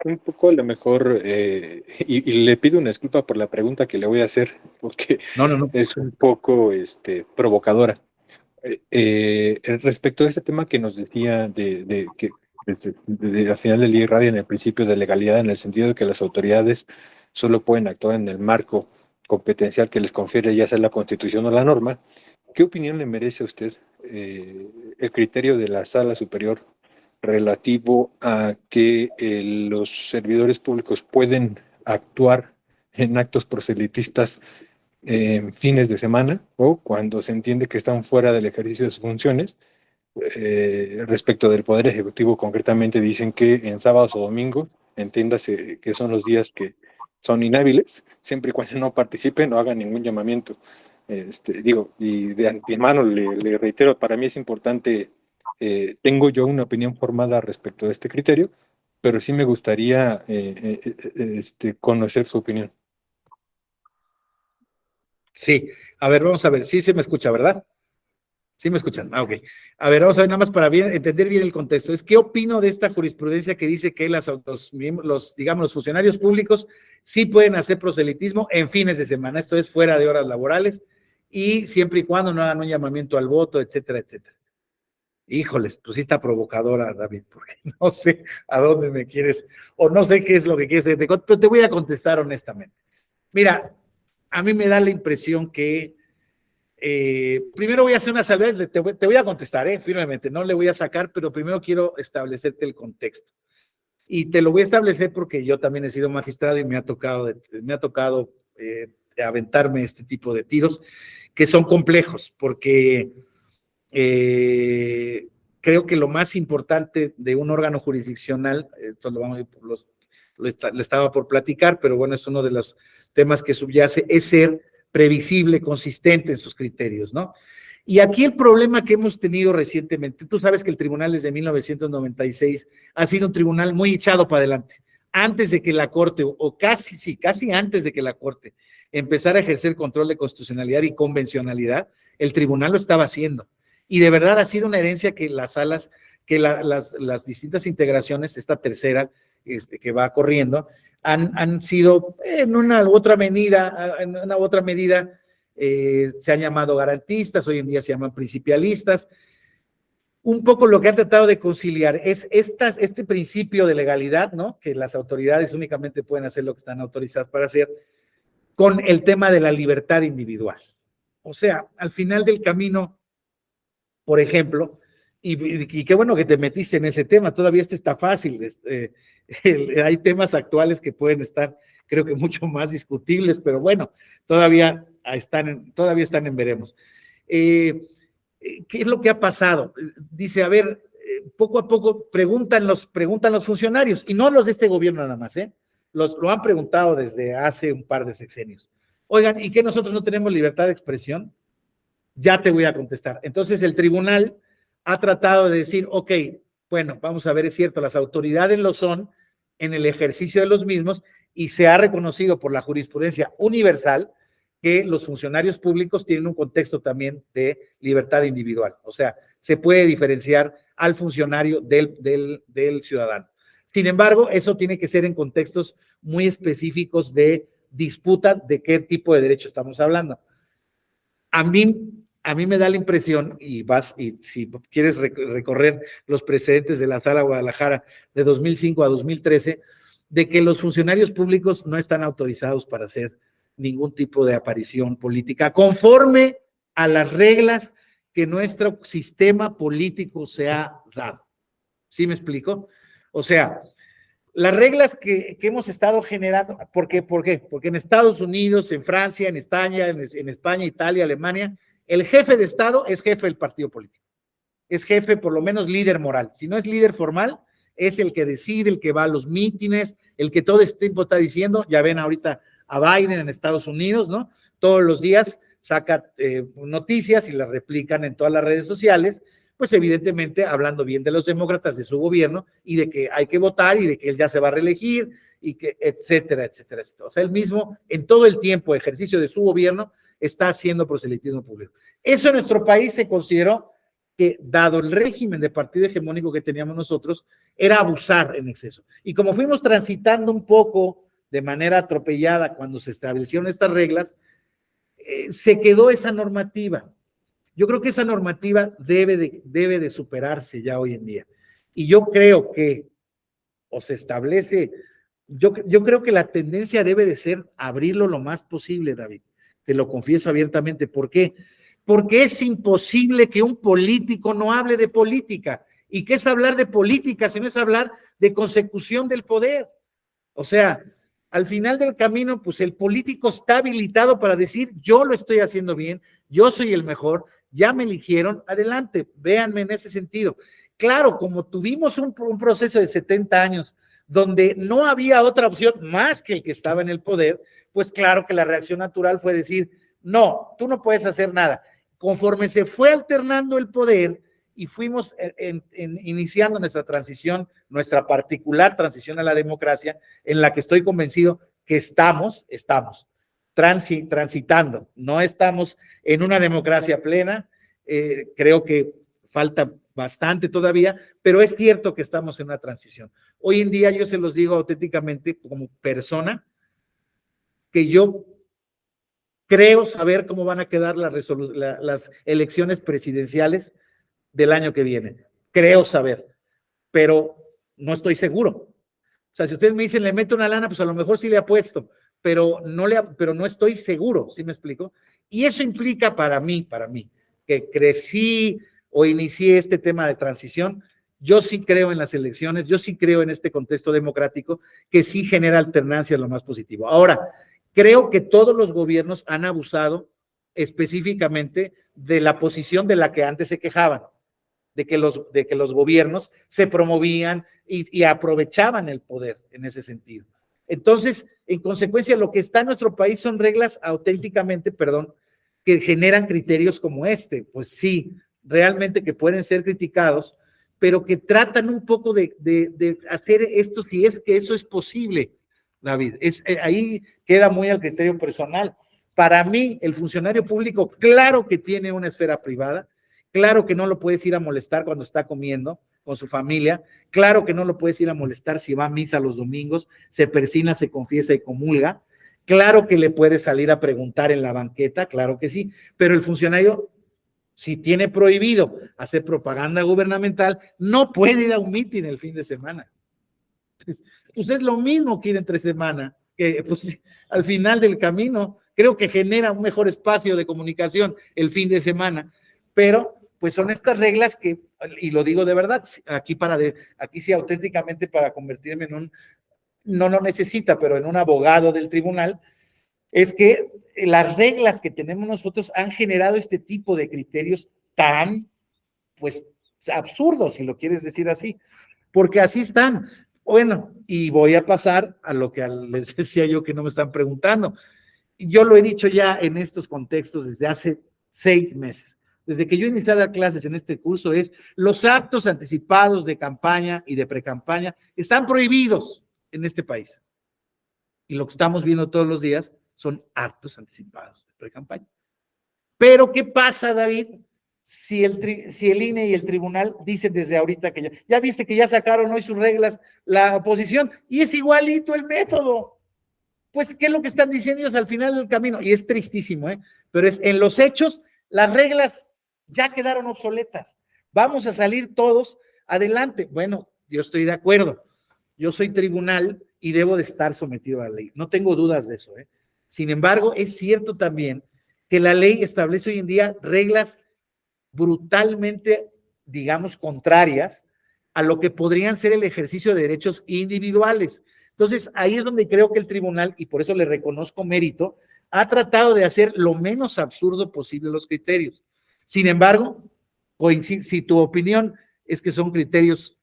un poco a lo mejor, y le pido una disculpa por la pregunta que le voy a hacer, porque No. es un poco provocadora. Respecto a este tema que nos decía de que al final del día irradia en el principio de legalidad, en el sentido de que las autoridades solo pueden actuar en el marco competencial que les confiere ya sea la Constitución o la norma, ¿qué opinión le merece a usted el criterio de la Sala Superior relativo a que los servidores públicos pueden actuar en actos proselitistas en fines de semana o cuando se entiende que están fuera del ejercicio de sus funciones? Respecto del Poder Ejecutivo, concretamente dicen que en sábados o domingos, entiéndase que son los días que son inhábiles, siempre y cuando no participen o hagan ningún llamamiento. Y de antemano le reitero, para mí es importante, tengo yo una opinión formada respecto de este criterio, pero sí me gustaría conocer su opinión. Sí, a ver, vamos a ver. Sí se me escucha, ¿verdad? Sí me escuchan. Ok. A ver, vamos a ver nada más para entender bien el contexto. ¿Qué opino de esta jurisprudencia que dice que los funcionarios públicos sí pueden hacer proselitismo en fines de semana? Esto es fuera de horas laborales y siempre y cuando no hagan un llamamiento al voto, etcétera, etcétera. Híjoles, pues sí está provocadora, David, porque no sé a dónde me quieres, o no sé qué es lo que quieres, pero te voy a contestar honestamente. Mira, a mí me da la impresión que primero voy a hacer una salvedad, te voy a contestar, firmemente, no le voy a sacar, pero primero quiero establecerte el contexto. Y te lo voy a establecer porque yo también he sido magistrado y me ha tocado aventarme este tipo de tiros que son complejos, porque creo que lo más importante de un órgano jurisdiccional, esto lo estaba por platicar, pero bueno, es uno de los temas que subyace, es ser previsible, consistente en sus criterios, ¿no? Y aquí el problema que hemos tenido recientemente, tú sabes que el tribunal desde 1996 ha sido un tribunal muy echado para adelante. Antes de que la Corte, o casi antes de que la Corte empezara a ejercer control de constitucionalidad y convencionalidad, el tribunal lo estaba haciendo. Y de verdad ha sido una herencia que las distintas integraciones, esta tercera que va corriendo, han sido en una u otra medida, se han llamado garantistas, hoy en día se llaman principialistas. Un poco lo que han tratado de conciliar es este principio de legalidad, ¿no? Que las autoridades únicamente pueden hacer lo que están autorizadas para hacer, con el tema de la libertad individual. O sea, al final del camino, por ejemplo, y qué bueno que te metiste en ese tema, todavía está fácil, hay temas actuales que pueden estar, creo que mucho más discutibles, pero bueno, todavía están en veremos. ¿Qué es lo que ha pasado? Dice, a ver, poco a poco preguntan los funcionarios, y no los de este gobierno nada más, lo han preguntado desde hace un par de sexenios. Oigan, ¿y qué nosotros no tenemos libertad de expresión? Ya te voy a contestar. Entonces el tribunal ha tratado de decir, ok, bueno, vamos a ver, es cierto, las autoridades lo son en el ejercicio de los mismos y se ha reconocido por la jurisprudencia universal que los funcionarios públicos tienen un contexto también de libertad individual. O sea, se puede diferenciar al funcionario del ciudadano. Sin embargo, eso tiene que ser en contextos muy específicos de disputa de qué tipo de derecho estamos hablando. A mí me da la impresión, y si quieres recorrer los precedentes de la Sala Guadalajara de 2005 a 2013, de que los funcionarios públicos no están autorizados para hacer ningún tipo de aparición política, conforme a las reglas que nuestro sistema político se ha dado. ¿Sí me explico? O sea, las reglas que hemos estado generando, ¿por qué? Porque en Estados Unidos, en Francia, en España, Italia, Alemania, el jefe de Estado es jefe del partido político. Es jefe, por lo menos, líder moral. Si no es líder formal, es el que decide, el que va a los mítines, el que todo este tiempo está diciendo, ya ven ahorita a Biden en Estados Unidos, ¿no? Todos los días saca noticias y las replican en todas las redes sociales, pues evidentemente hablando bien de los demócratas, de su gobierno, y de que hay que votar, y de que él ya se va a reelegir, y que etcétera, etcétera, etcétera. O sea, él mismo, en todo el tiempo de ejercicio de su gobierno, está haciendo proselitismo público. Eso en nuestro país se consideró que, dado el régimen de partido hegemónico que teníamos nosotros, era abusar en exceso. Y como fuimos transitando un poco de manera atropellada cuando se establecieron estas reglas, se quedó esa normativa. Yo creo que esa normativa debe de superarse ya hoy en día. Y yo creo que, o se establece, yo creo que la tendencia debe de ser abrirlo lo más posible, David. Te lo confieso abiertamente. ¿Por qué? Porque es imposible que un político no hable de política. ¿Y qué es hablar de política si no es hablar de consecución del poder? O sea, al final del camino, pues el político está habilitado para decir, yo lo estoy haciendo bien, yo soy el mejor, ya me eligieron, adelante, véanme en ese sentido. Claro, como tuvimos un proceso de 70 años donde no había otra opción más que el que estaba en el poder, pues claro que la reacción natural fue decir, no, tú no puedes hacer nada. Conforme se fue alternando el poder y fuimos iniciando nuestra transición, nuestra particular transición a la democracia, en la que estoy convencido que estamos transitando, no estamos en una democracia plena, creo que falta bastante todavía, pero es cierto que estamos en una transición. Hoy en día yo se los digo auténticamente como persona, que yo creo saber cómo van a quedar las elecciones presidenciales del año que viene. Creo saber, pero no estoy seguro. O sea, si ustedes me dicen, le meto una lana, pues a lo mejor sí le apuesto, pero no estoy seguro, ¿sí me explico? Y eso implica para mí, que crecí o inicié este tema de transición. Yo sí creo en las elecciones, yo sí creo en este contexto democrático que sí genera alternancia, lo más positivo. Ahora, creo que todos los gobiernos han abusado específicamente de la posición de la que antes se quejaban, de que los gobiernos se promovían y aprovechaban el poder en ese sentido. Entonces, en consecuencia, lo que está en nuestro país son reglas auténticamente, que generan criterios como este. Pues sí, realmente que pueden ser criticados, pero que tratan un poco de hacer esto, si es que eso es posible, David. Ahí queda muy al criterio personal. Para mí, el funcionario público, claro que tiene una esfera privada, claro que no lo puedes ir a molestar cuando está comiendo con su familia, claro que no lo puedes ir a molestar si va a misa los domingos, se persina, se confiesa y comulga, claro que le puedes salir a preguntar en la banqueta, claro que sí, pero el funcionario, si tiene prohibido hacer propaganda gubernamental, no puede ir a un mitin el fin de semana. Pues es lo mismo que ir entre semana, que pues al final del camino, creo que genera un mejor espacio de comunicación el fin de semana, pero pues son estas reglas que, y lo digo de verdad, aquí sí auténticamente para convertirme en no lo necesita, pero en un abogado del tribunal, es que las reglas que tenemos nosotros han generado este tipo de criterios tan, pues, absurdos, si lo quieres decir así, porque así están. Bueno, y voy a pasar a lo que les decía yo que no me están preguntando. Yo lo he dicho ya en estos contextos desde hace 6 meses. Desde que yo inicié a dar clases en este curso los actos anticipados de campaña y de precampaña están prohibidos en este país. Y lo que estamos viendo todos los días son actos anticipados de precampaña. Pero, ¿qué pasa, David? Si el INE y el tribunal dicen desde ahorita que ya viste que ya sacaron hoy sus reglas la oposición y es igualito el método. Pues, ¿qué es lo que están diciendo ellos al final del camino? Y es tristísimo, pero en los hechos, las reglas ya quedaron obsoletas. Vamos a salir todos adelante. Bueno, yo estoy de acuerdo. Yo soy tribunal y debo de estar sometido a la ley. No tengo dudas de eso. Sin embargo, es cierto también que la ley establece hoy en día reglas brutalmente, digamos, contrarias a lo que podrían ser el ejercicio de derechos individuales. Entonces, ahí es donde creo que el tribunal, y por eso le reconozco mérito, ha tratado de hacer lo menos absurdo posible los criterios. Sin embargo, si tu opinión es que son criterios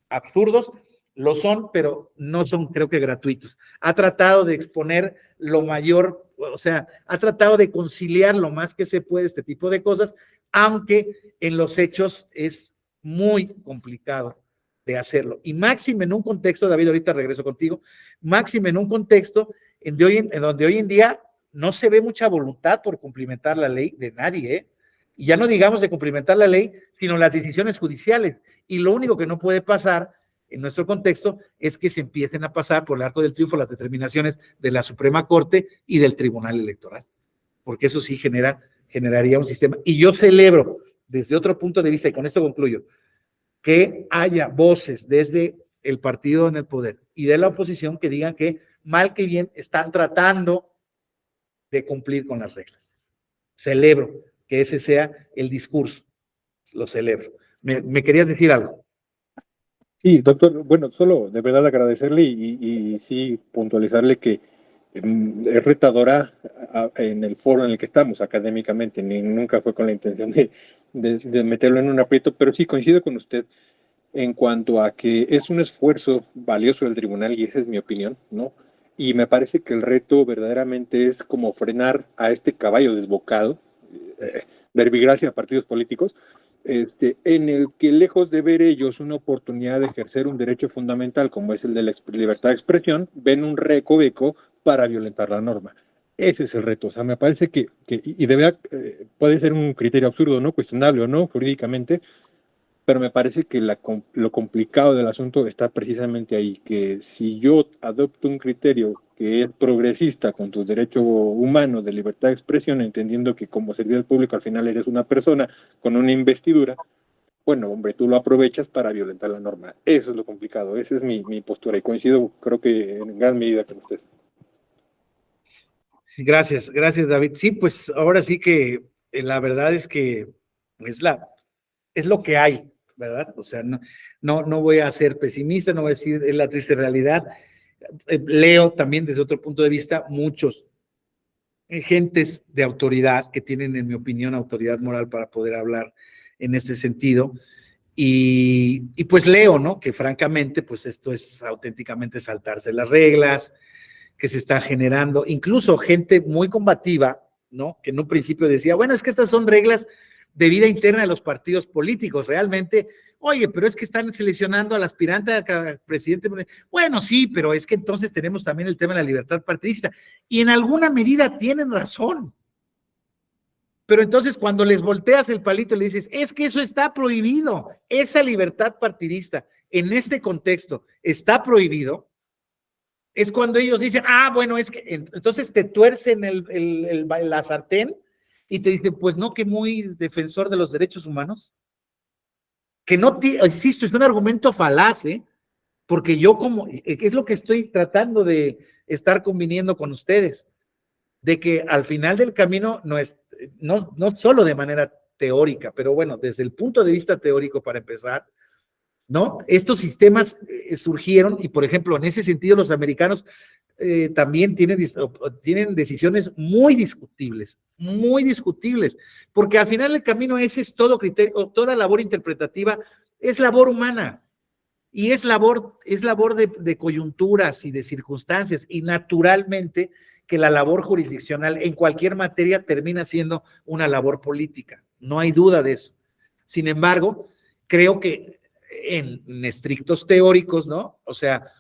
absurdos, lo son, pero no son, creo que, gratuitos. Ha tratado de exponer lo mayor, o sea, ha tratado de conciliar lo más que se puede este tipo de cosas, aunque en los hechos es muy complicado de hacerlo. Y máxime en un contexto, David, ahorita regreso contigo, máxime en un contexto en donde hoy en día no se ve mucha voluntad por cumplimentar la ley de nadie, y ya no digamos de cumplimentar la ley, sino las decisiones judiciales. Y lo único que no puede pasar en nuestro contexto es que se empiecen a pasar por el arco del triunfo las determinaciones de la Suprema Corte y del Tribunal Electoral, porque eso sí generaría un sistema. Y yo celebro, desde otro punto de vista, y con esto concluyo, que haya voces desde el partido en el poder y de la oposición que digan que mal que bien están tratando de cumplir con las reglas. Celebro que ese sea el discurso, lo celebro. ¿Me querías decir algo? Sí, doctor, bueno, solo de verdad agradecerle y sí puntualizarle que es retadora en el foro en el que estamos académicamente, nunca fue con la intención de meterlo en un aprieto, pero sí coincido con usted en cuanto a que es un esfuerzo valioso del tribunal y esa es mi opinión, ¿no? Y me parece que el reto verdaderamente es como frenar a este caballo desbocado, verbigracia a partidos políticos, en el que lejos de ver ellos una oportunidad de ejercer un derecho fundamental como es el de la libertad de expresión, ven un recoveco para violentar la norma. Ese es el reto. O sea, me parece y de verdad puede ser un criterio absurdo, ¿no? Cuestionable o no, jurídicamente, pero me parece que lo complicado del asunto está precisamente ahí, que si yo adopto un criterio que es progresista con tus derechos humanos de libertad de expresión, entendiendo que como servidor público al final eres una persona con una investidura, bueno, hombre, tú lo aprovechas para violentar la norma. Eso es lo complicado, esa es mi postura y coincido, creo que en gran medida con usted. Gracias, gracias, David. Sí, pues ahora sí que la verdad es que es lo que hay, ¿verdad? O sea, no voy a ser pesimista, no voy a decir es la triste realidad. Leo también desde otro punto de vista muchos gentes de autoridad que tienen, en mi opinión, autoridad moral para poder hablar en este sentido. Y pues leo, ¿no? Que francamente, pues esto es auténticamente saltarse las reglas, que se está generando, incluso gente muy combativa, ¿no? Que en un principio decía, bueno, es que estas son reglas de vida interna de los partidos políticos, realmente, oye, pero es que están seleccionando al aspirante a presidente. Bueno, sí, pero es que entonces tenemos también el tema de la libertad partidista, y en alguna medida tienen razón. Pero entonces cuando les volteas el palito y le dices, es que eso está prohibido, esa libertad partidista en este contexto está prohibido, es cuando ellos dicen, bueno, es que entonces te tuercen la sartén y te dicen, pues no, que muy defensor de los derechos humanos, que no, insisto, es un argumento falaz, porque yo es lo que estoy tratando de estar conviniendo con ustedes, de que al final del camino no solo de manera teórica, pero bueno, desde el punto de vista teórico para empezar, ¿no? Estos sistemas surgieron y, por ejemplo, en ese sentido los americanos también tienen decisiones muy discutibles, porque al final del camino ese es todo criterio, toda labor interpretativa es labor humana y es labor de coyunturas y de circunstancias, y naturalmente que la labor jurisdiccional en cualquier materia termina siendo una labor política, no hay duda de eso. Sin embargo, creo que en estrictos teóricos, ¿no? O sea,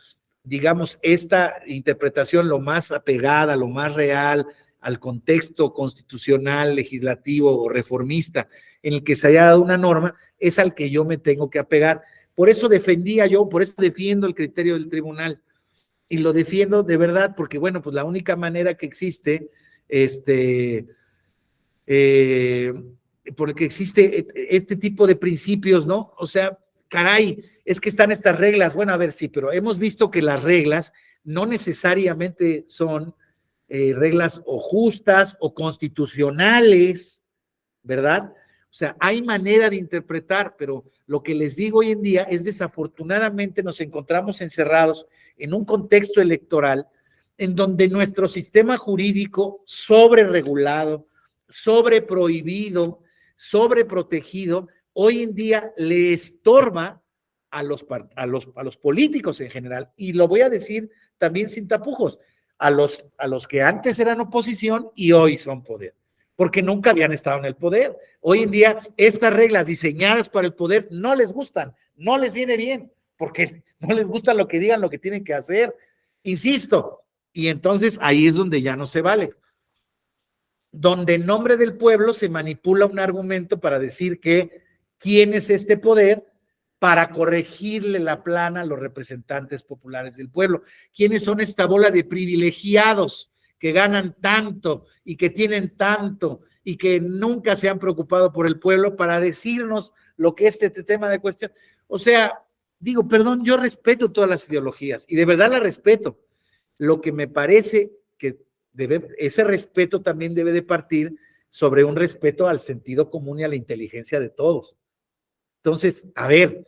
digamos, esta interpretación lo más apegada, lo más real al contexto constitucional, legislativo o reformista en el que se haya dado una norma, es al que yo me tengo que apegar. Por eso por eso defiendo el criterio del tribunal, y lo defiendo de verdad, porque bueno, pues la única manera que existe, porque existe este tipo de principios, ¿no? O sea, caray, es que están estas reglas. Bueno, a ver, sí, pero hemos visto que las reglas no necesariamente son reglas o justas o constitucionales, ¿verdad? O sea, hay manera de interpretar, pero lo que les digo hoy en día es, desafortunadamente nos encontramos encerrados en un contexto electoral en donde nuestro sistema jurídico sobreregulado, sobreprohibido, sobreprotegido, hoy en día le estorba a los políticos en general, y lo voy a decir también sin tapujos, a los que antes eran oposición y hoy son poder, porque nunca habían estado en el poder. Hoy en día estas reglas diseñadas para el poder no les gustan, no les viene bien, porque no les gusta lo que digan, lo que tienen que hacer, insisto, y entonces ahí es donde ya no se vale, donde en nombre del pueblo se manipula un argumento para decir que quién es este poder para corregirle la plana a los representantes populares del pueblo. ¿Quiénes son esta bola de privilegiados que ganan tanto y que tienen tanto y que nunca se han preocupado por el pueblo para decirnos lo que es este tema de cuestión? O sea, digo, perdón, yo respeto todas las ideologías y de verdad las respeto. Lo que me parece que ese respeto también debe de partir sobre un respeto al sentido común y a la inteligencia de todos. Entonces, a ver,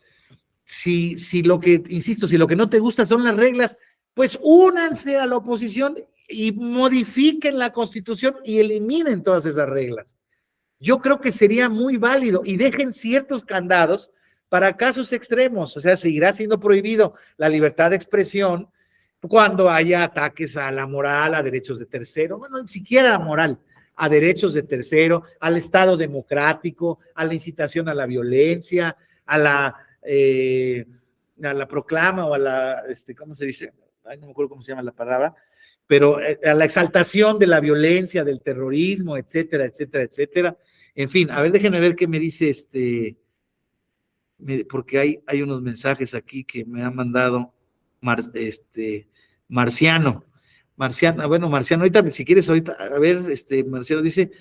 si lo que, insisto, si lo que no te gusta son las reglas, pues únanse a la oposición y modifiquen la Constitución y eliminen todas esas reglas. Yo creo que sería muy válido, y dejen ciertos candados para casos extremos. O sea, seguirá siendo prohibido la libertad de expresión cuando haya ataques a la moral, a derechos de tercero, bueno, ni siquiera a la moral, a derechos de tercero, al Estado democrático, a la incitación a la violencia, a la proclama o a la, ¿cómo se dice? Ay, no me acuerdo cómo se llama la palabra, pero a la exaltación de la violencia, del terrorismo, etcétera, etcétera, etcétera. En fin, a ver, déjenme ver qué me dice porque hay unos mensajes aquí que me ha mandado Marciano, bueno, Marciano, ahorita, si quieres, ahorita, a ver, Marciano dice,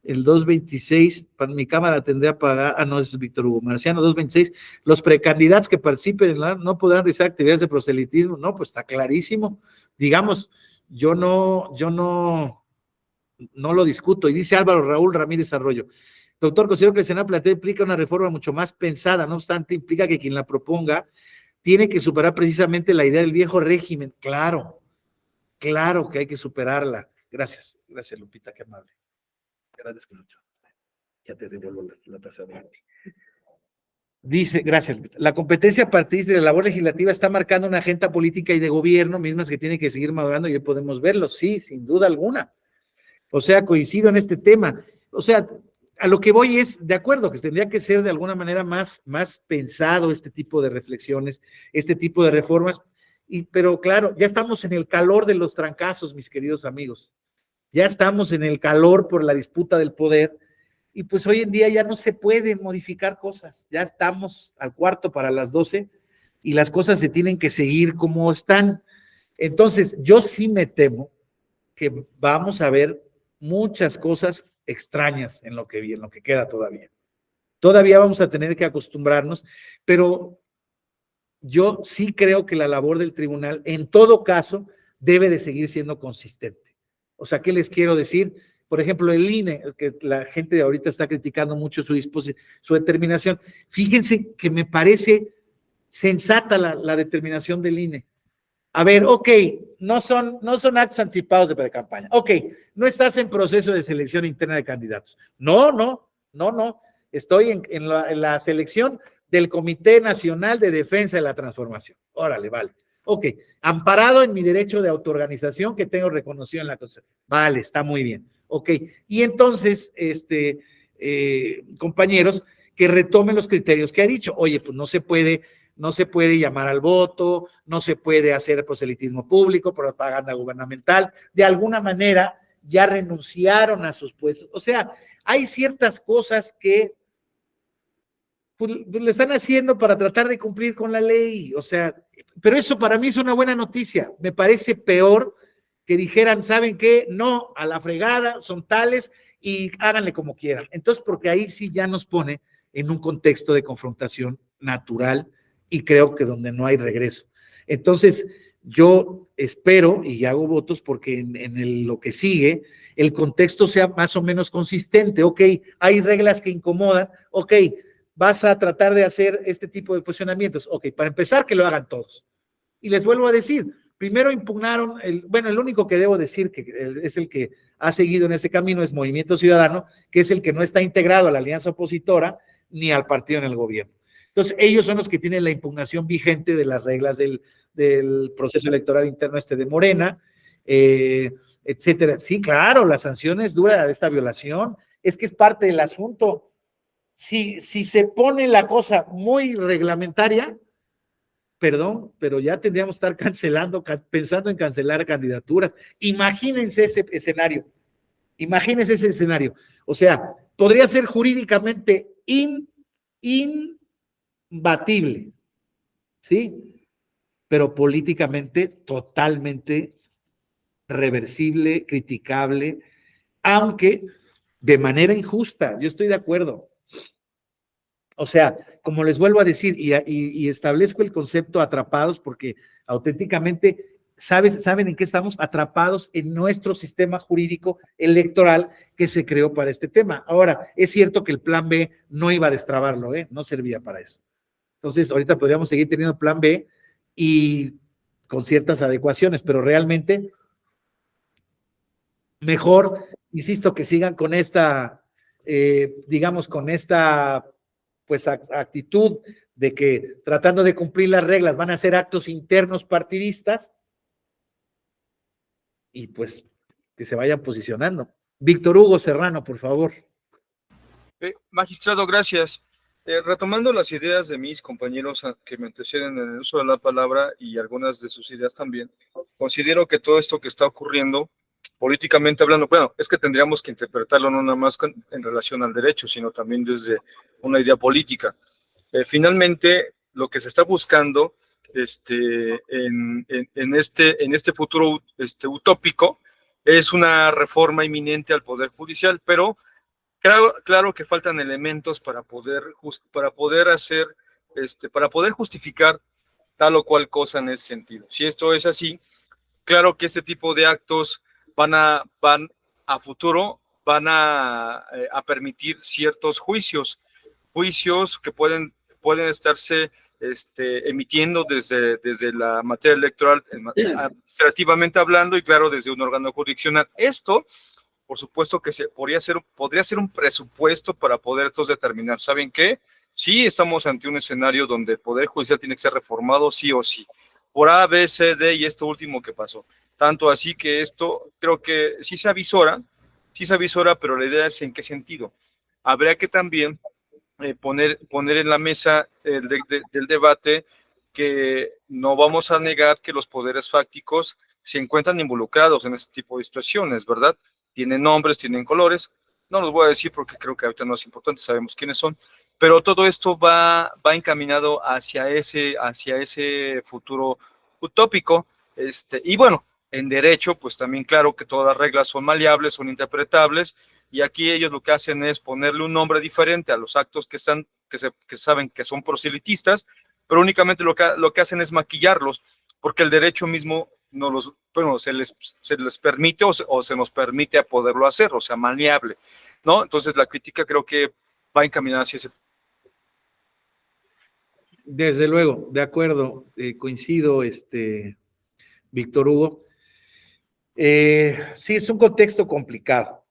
el 226, para mi cámara tendría apagada, no, es Víctor Hugo Marciano, 226, los precandidatos que participen no podrán realizar actividades de proselitismo, no, pues está clarísimo, digamos, yo no lo discuto, y dice Álvaro Raúl Ramírez Arroyo, doctor, considero que el Senado plantea implica una reforma mucho más pensada, no obstante, implica que quien la proponga tiene que superar precisamente la idea del viejo régimen, claro que hay que superarla, gracias Lupita, qué amable. Gracias mucho. Ya te devuelvo la taza de arte. Dice, gracias. La competencia partidista de la labor legislativa está marcando una agenda política y de gobierno, mismas que tiene que seguir madurando y hoy podemos verlo, sí, sin duda alguna. O sea, coincido en este tema. O sea, a lo que voy es, de acuerdo, que tendría que ser de alguna manera más pensado este tipo de reflexiones, este tipo de reformas, pero claro, ya estamos en el calor de los trancazos, mis queridos amigos. Ya estamos en el calor por la disputa del poder y pues hoy en día ya no se pueden modificar cosas, ya estamos al cuarto para las 12 y las cosas se tienen que seguir como están. Entonces, yo sí me temo que vamos a ver muchas cosas extrañas en lo que queda todavía. Todavía vamos a tener que acostumbrarnos, pero yo sí creo que la labor del tribunal, en todo caso, debe de seguir siendo consistente. O sea, ¿qué les quiero decir? Por ejemplo, el INE, que la gente de ahorita está criticando mucho su determinación. Fíjense que me parece sensata la determinación del INE. A ver, ok, no son actos anticipados de precampaña. Ok, no estás en proceso de selección interna de candidatos. No. Estoy en la selección del Comité Nacional de Defensa de la Transformación. Órale, vale. Ok, amparado en mi derecho de autoorganización que tengo reconocido en la Constitución. Vale, está muy bien. Ok, y entonces, compañeros, que retomen los criterios que ha dicho. Oye, pues no se puede llamar al voto, no se puede hacer proselitismo público, propaganda gubernamental. De alguna manera ya renunciaron a sus puestos. O sea, hay ciertas cosas que pues, le están haciendo para tratar de cumplir con la ley. O sea, pero eso para mí es una buena noticia. Me parece peor que dijeran, ¿saben qué? No, a la fregada, son tales y háganle como quieran. Entonces, porque ahí sí ya nos pone en un contexto de confrontación natural y creo que donde no hay regreso. Entonces, yo espero y hago votos porque en lo que sigue, el contexto sea más o menos consistente. Ok, hay reglas que incomodan, ok, vas a tratar de hacer este tipo de posicionamientos. Ok, para empezar, que lo hagan todos. Y les vuelvo a decir, primero impugnaron, el único que debo decir que es el que ha seguido en ese camino es Movimiento Ciudadano, que es el que no está integrado a la alianza opositora ni al partido en el gobierno. Entonces, ellos son los que tienen la impugnación vigente de las reglas del proceso electoral interno de Morena, etcétera. Sí, claro, la sanción es dura de esta violación, es que es parte del asunto. Si se pone la cosa muy reglamentaria, perdón, pero ya tendríamos que estar pensando en cancelar candidaturas. Imagínense ese escenario. O sea, podría ser jurídicamente imbatible, ¿sí? Pero políticamente totalmente reversible, criticable, aunque de manera injusta. Yo estoy de acuerdo. O sea, como les vuelvo a decir, y establezco el concepto atrapados, porque auténticamente, ¿saben en qué estamos? Atrapados en nuestro sistema jurídico electoral que se creó para este tema. Ahora, es cierto que el plan B no iba a destrabarlo, no servía para eso. Entonces, ahorita podríamos seguir teniendo plan B y con ciertas adecuaciones, pero realmente mejor, insisto, que sigan con esta, digamos, con esta pues actitud de que tratando de cumplir las reglas van a hacer actos internos partidistas y pues que se vayan posicionando. Víctor Hugo Serrano, por favor. Magistrado, gracias. Retomando las ideas de mis compañeros que me anteceden en el uso de la palabra y algunas de sus ideas también, considero que todo esto que está ocurriendo, políticamente hablando, bueno, es que tendríamos que interpretarlo no nada más en relación al derecho, sino también desde una idea política. Finalmente, lo que se está buscando en este futuro utópico es una reforma inminente al Poder Judicial, pero claro que faltan elementos para poder hacer, para poder justificar tal o cual cosa en ese sentido. Si esto es así, claro que este tipo de actos van a futuro, van a permitir ciertos juicios que pueden estarse emitiendo desde la materia electoral, administrativamente hablando, y claro, desde un órgano jurisdiccional. Esto, por supuesto que podría ser un presupuesto para poder entonces determinar, ¿saben qué? Sí, estamos ante un escenario donde el Poder Judicial tiene que ser reformado sí o sí, por A, B, C, D y esto último que pasó. Tanto así que esto creo que sí se avisora, pero la idea es en qué sentido. Habría que también poner en la mesa del debate que no vamos a negar que los poderes fácticos se encuentran involucrados en este tipo de situaciones, ¿verdad? Tienen nombres, tienen colores, no los voy a decir porque creo que ahorita no es importante, sabemos quiénes son, pero todo esto va encaminado hacia ese futuro utópico, y bueno, en derecho, pues también claro que todas las reglas son maleables, son interpretables, y aquí ellos lo que hacen es ponerle un nombre diferente a los actos que saben que son proselitistas, pero únicamente lo que hacen es maquillarlos, porque el derecho mismo se les permite o se nos permite a poderlo hacer, o sea, maleable, ¿no? Entonces la crítica creo que va encaminada hacia ese. Desde luego, de acuerdo, coincido, Víctor Hugo. Sí, es un contexto complicado,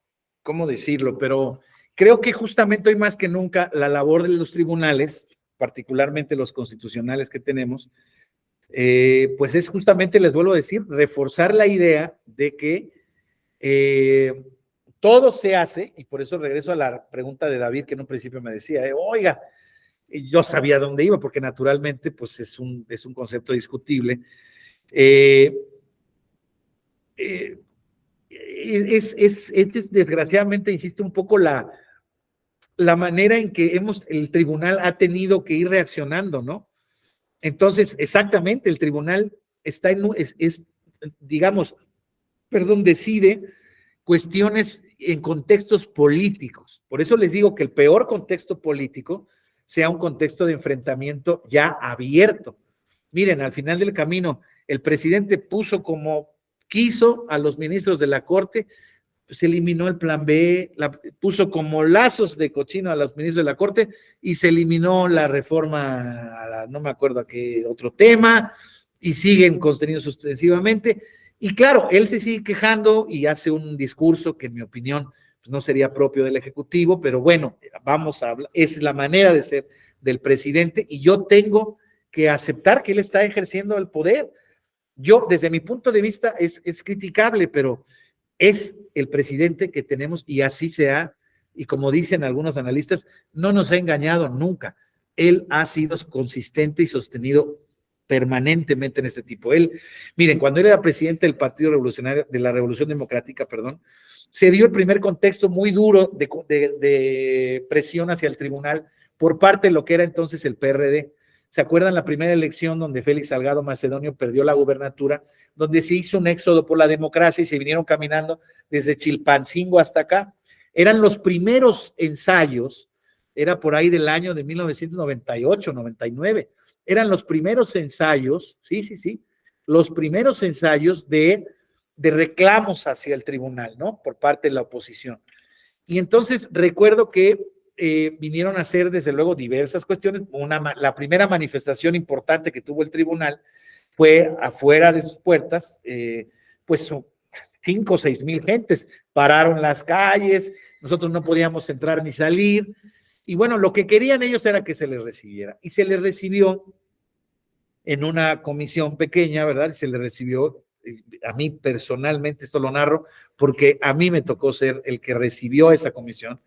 ¿cómo decirlo? Pero creo que justamente hoy más que nunca la labor de los tribunales, particularmente los constitucionales que tenemos, pues es justamente, les vuelvo a decir, reforzar la idea de que todo se hace, y por eso regreso a la pregunta de David, que en un principio me decía, oiga, yo sabía dónde iba, porque naturalmente pues es un concepto discutible. Es desgraciadamente, insisto, un poco la manera en que el tribunal ha tenido que ir reaccionando, ¿no? Entonces, exactamente, el tribunal está decide cuestiones en contextos políticos. Por eso les digo que el peor contexto político sea un contexto de enfrentamiento ya abierto. Miren, al final del camino, el presidente puso como quiso a los ministros de la Corte, se eliminó el plan B, puso como lazos de cochino a los ministros de la Corte y se eliminó la reforma, no me acuerdo a qué otro tema, y siguen contenidos suspensivamente. Y claro, él se sigue quejando y hace un discurso que en mi opinión pues no sería propio del Ejecutivo, pero bueno, vamos a hablar, es la manera de ser del presidente y yo tengo que aceptar que él está ejerciendo el poder. Yo, desde mi punto de vista, es criticable, pero es el presidente que tenemos y así y como dicen algunos analistas, no nos ha engañado nunca. Él ha sido consistente y sostenido permanentemente en este tipo. Miren, cuando él era presidente del Partido Revolucionario, de la Revolución Democrática, se dio el primer contexto muy duro de presión hacia el tribunal por parte de lo que era entonces el PRD. ¿Se acuerdan la primera elección donde Félix Salgado Macedonio perdió la gubernatura, donde se hizo un éxodo por la democracia y se vinieron caminando desde Chilpancingo hasta acá? Eran los primeros ensayos, era por ahí del año de 1998, 99, eran los primeros ensayos, los primeros ensayos de reclamos hacia el tribunal, ¿no? Por parte de la oposición. Y entonces recuerdo que vinieron a hacer desde luego diversas cuestiones. La primera manifestación importante que tuvo el tribunal fue afuera de sus puertas, pues 5 o 6 mil gentes pararon las calles, nosotros no podíamos entrar ni salir, y bueno, lo que querían ellos era que se les recibiera, y se les recibió en una comisión pequeña, ¿verdad? Se les recibió, a mí personalmente, esto lo narro, porque a mí me tocó ser el que recibió esa comisión.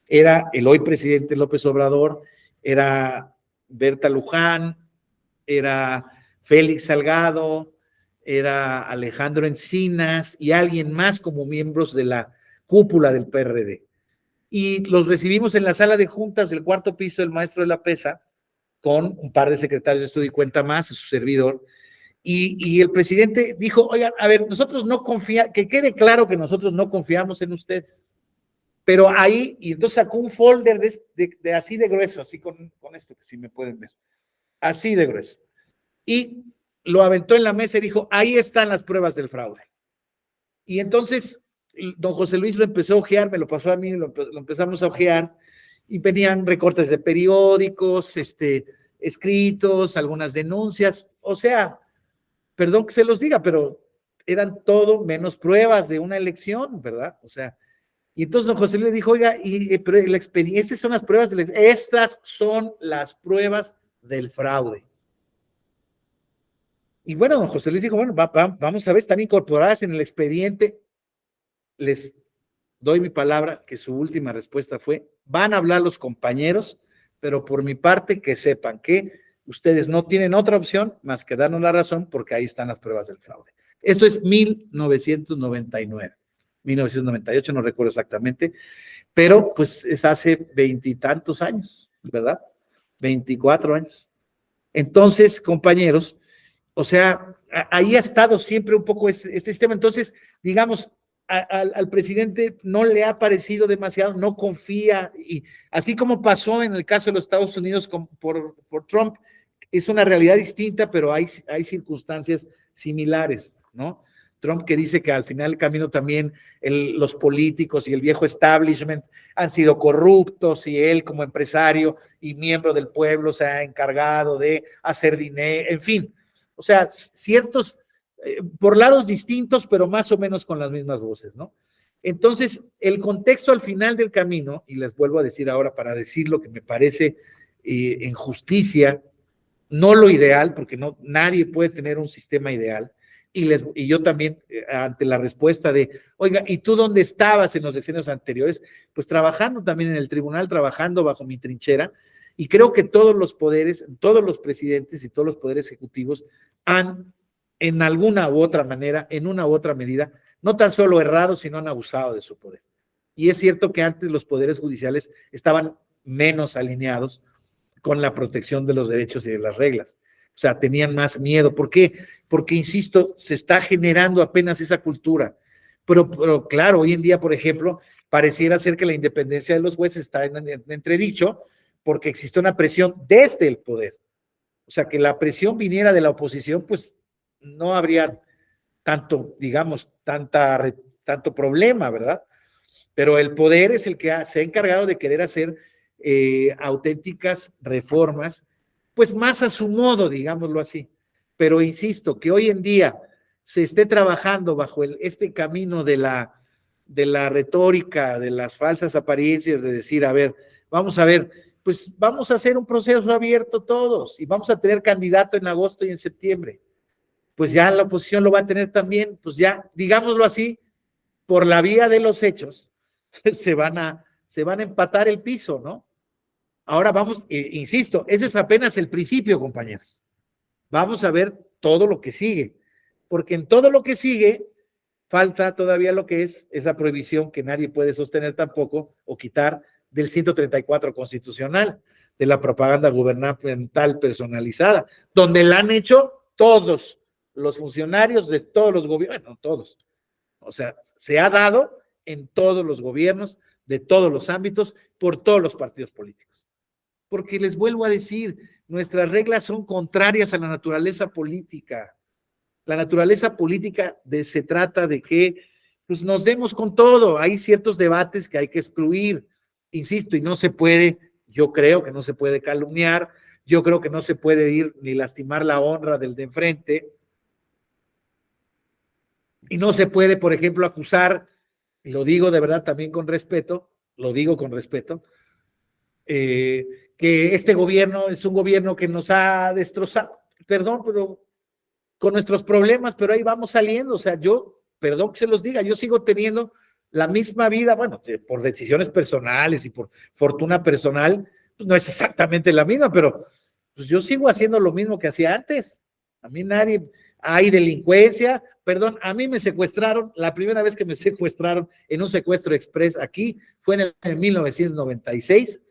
Era el hoy presidente López Obrador, era Berta Luján, era Félix Salgado, era Alejandro Encinas y alguien más como miembros de la cúpula del PRD. Y los recibimos en la sala de juntas del cuarto piso del maestro de la Pesa, con un par de secretarios de estudio y cuenta más, su servidor, y el presidente dijo, oigan, a ver, nosotros no confiamos, que quede claro que nosotros no confiamos en ustedes. Pero ahí, y entonces sacó un folder de así de grueso, así con esto, que sí me pueden ver, así de grueso. Y lo aventó en la mesa y dijo, ahí están las pruebas del fraude. Y entonces don José Luis lo empezó a ojear, me lo pasó a mí, lo empezamos a ojear, y venían recortes de periódicos, escritos, algunas denuncias, o sea, perdón que se los diga, pero eran todo menos pruebas de una elección, ¿verdad? O sea, y entonces don José Luis le dijo, oiga, pero la experiencia, estas son las pruebas, estas son las pruebas del fraude. Y bueno, don José Luis dijo, bueno, vamos a ver, están incorporadas en el expediente. Les doy mi palabra que su última respuesta fue, van a hablar los compañeros, pero por mi parte que sepan que ustedes no tienen otra opción más que darnos la razón porque ahí están las pruebas del fraude. Esto es 1999, 1998, no recuerdo exactamente, pero pues es hace 20 y tantos años, ¿verdad? 24 años. Entonces, compañeros, o sea, ahí ha estado siempre un poco este sistema. Entonces, digamos, al presidente no le ha parecido demasiado, no confía, y así como pasó en el caso de los Estados Unidos por Trump, es una realidad distinta, pero hay circunstancias similares, ¿no? Trump que dice que al final del camino también los políticos y el viejo establishment han sido corruptos y él como empresario y miembro del pueblo se ha encargado de hacer dinero, en fin, o sea, ciertos, por lados distintos, pero más o menos con las mismas voces, ¿no? Entonces, el contexto al final del camino, y les vuelvo a decir ahora para decir lo que me parece en justicia, no lo ideal, porque nadie puede tener un sistema ideal, y yo también, ante la respuesta de, oiga, ¿y tú dónde estabas en los sexenios anteriores? Pues trabajando también en el tribunal, trabajando bajo mi trinchera, y creo que todos los poderes, todos los presidentes y todos los poderes ejecutivos han, en alguna u otra manera, en una u otra medida, no tan solo errado, sino han abusado de su poder. Y es cierto que antes los poderes judiciales estaban menos alineados con la protección de los derechos y de las reglas. O sea, tenían más miedo. ¿Por qué? Porque, insisto, se está generando apenas esa cultura. Pero claro, hoy en día, por ejemplo, pareciera ser que la independencia de los jueces está en entredicho porque existe una presión desde el poder. O sea, que la presión viniera de la oposición, pues no habría tanto, digamos, tanto problema, ¿verdad? Pero el poder es el que se ha encargado de querer hacer auténticas reformas, pues más a su modo, digámoslo así. Pero insisto, que hoy en día se esté trabajando bajo este camino de la retórica, de las falsas apariencias, de decir, a ver, vamos a ver, pues vamos a hacer un proceso abierto todos y vamos a tener candidato en agosto y en septiembre. Pues ya la oposición lo va a tener también, pues ya, digámoslo así, por la vía de los hechos, se van a empatar el piso, ¿no? Ahora vamos, insisto, eso es apenas el principio, compañeros. Vamos a ver todo lo que sigue, porque en todo lo que sigue falta todavía lo que es esa prohibición que nadie puede sostener tampoco o quitar del 134 constitucional, de la propaganda gubernamental personalizada, donde la han hecho todos los funcionarios de todos los gobiernos, bueno, todos, o sea, se ha dado en todos los gobiernos, de todos los ámbitos, por todos los partidos políticos. Porque les vuelvo a decir, nuestras reglas son contrarias a la naturaleza política. La naturaleza política se trata de que pues, nos demos con todo. Hay ciertos debates que hay que excluir, insisto, y no se puede, yo creo que no se puede calumniar, yo creo que no se puede ir ni lastimar la honra del de enfrente, y no se puede, por ejemplo, acusar, y lo digo de verdad también con respeto, que este gobierno es un gobierno que nos ha destrozado, perdón, pero con nuestros problemas, pero ahí vamos saliendo, o sea, perdón que se los diga, yo sigo teniendo la misma vida, bueno, por decisiones personales y por fortuna personal, pues no es exactamente la misma, pero pues yo sigo haciendo lo mismo que hacía antes. A mí hay delincuencia, perdón, a mí me secuestraron, la primera vez que me secuestraron en un secuestro express aquí fue en 1996,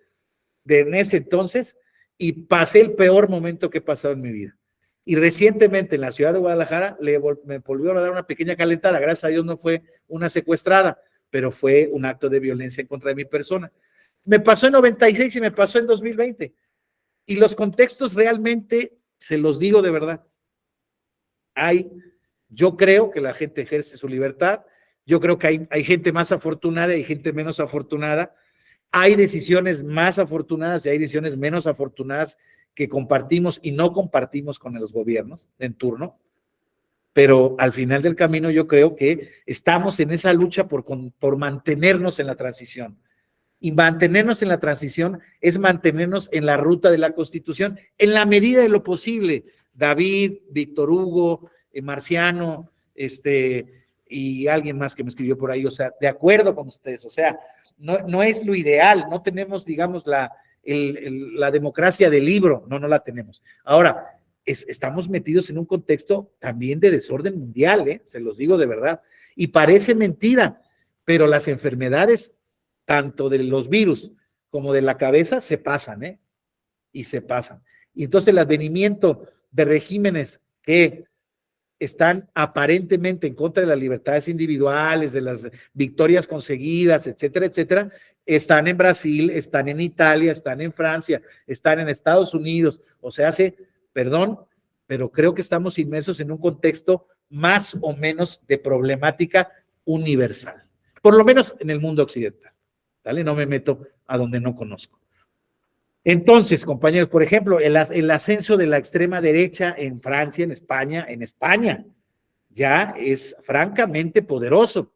en ese entonces, y pasé el peor momento que he pasado en mi vida. Y recientemente en la ciudad de Guadalajara me volvieron a dar una pequeña calentada, gracias a Dios no fue una secuestrada, pero fue un acto de violencia en contra de mi persona. Me pasó en 96 y me pasó en 2020. Y los contextos realmente, se los digo de verdad, yo creo que la gente ejerce su libertad, yo creo que hay gente más afortunada y hay gente menos afortunada, hay decisiones más afortunadas y hay decisiones menos afortunadas que compartimos y no compartimos con los gobiernos en turno, pero al final del camino yo creo que estamos en esa lucha por mantenernos en la transición. Y mantenernos en la transición es mantenernos en la ruta de la Constitución en la medida de lo posible. David, Víctor Hugo, Marciano, y alguien más que me escribió por ahí, o sea, de acuerdo con ustedes, o sea, no es lo ideal, no tenemos, digamos, la democracia del libro, no la tenemos. Ahora, estamos metidos en un contexto también de desorden mundial, se los digo de verdad, y parece mentira, pero las enfermedades, tanto de los virus como de la cabeza, se pasan, y se pasan. Y entonces el advenimiento de regímenes que están aparentemente en contra de las libertades individuales, de las victorias conseguidas, etcétera, etcétera, están en Brasil, están en Italia, están en Francia, están en Estados Unidos, o sea, perdón, pero creo que estamos inmersos en un contexto más o menos de problemática universal, por lo menos en el mundo occidental, ¿vale? No me meto a donde no conozco. Entonces, compañeros, por ejemplo, el ascenso de la extrema derecha en Francia, en España, ya es francamente poderoso.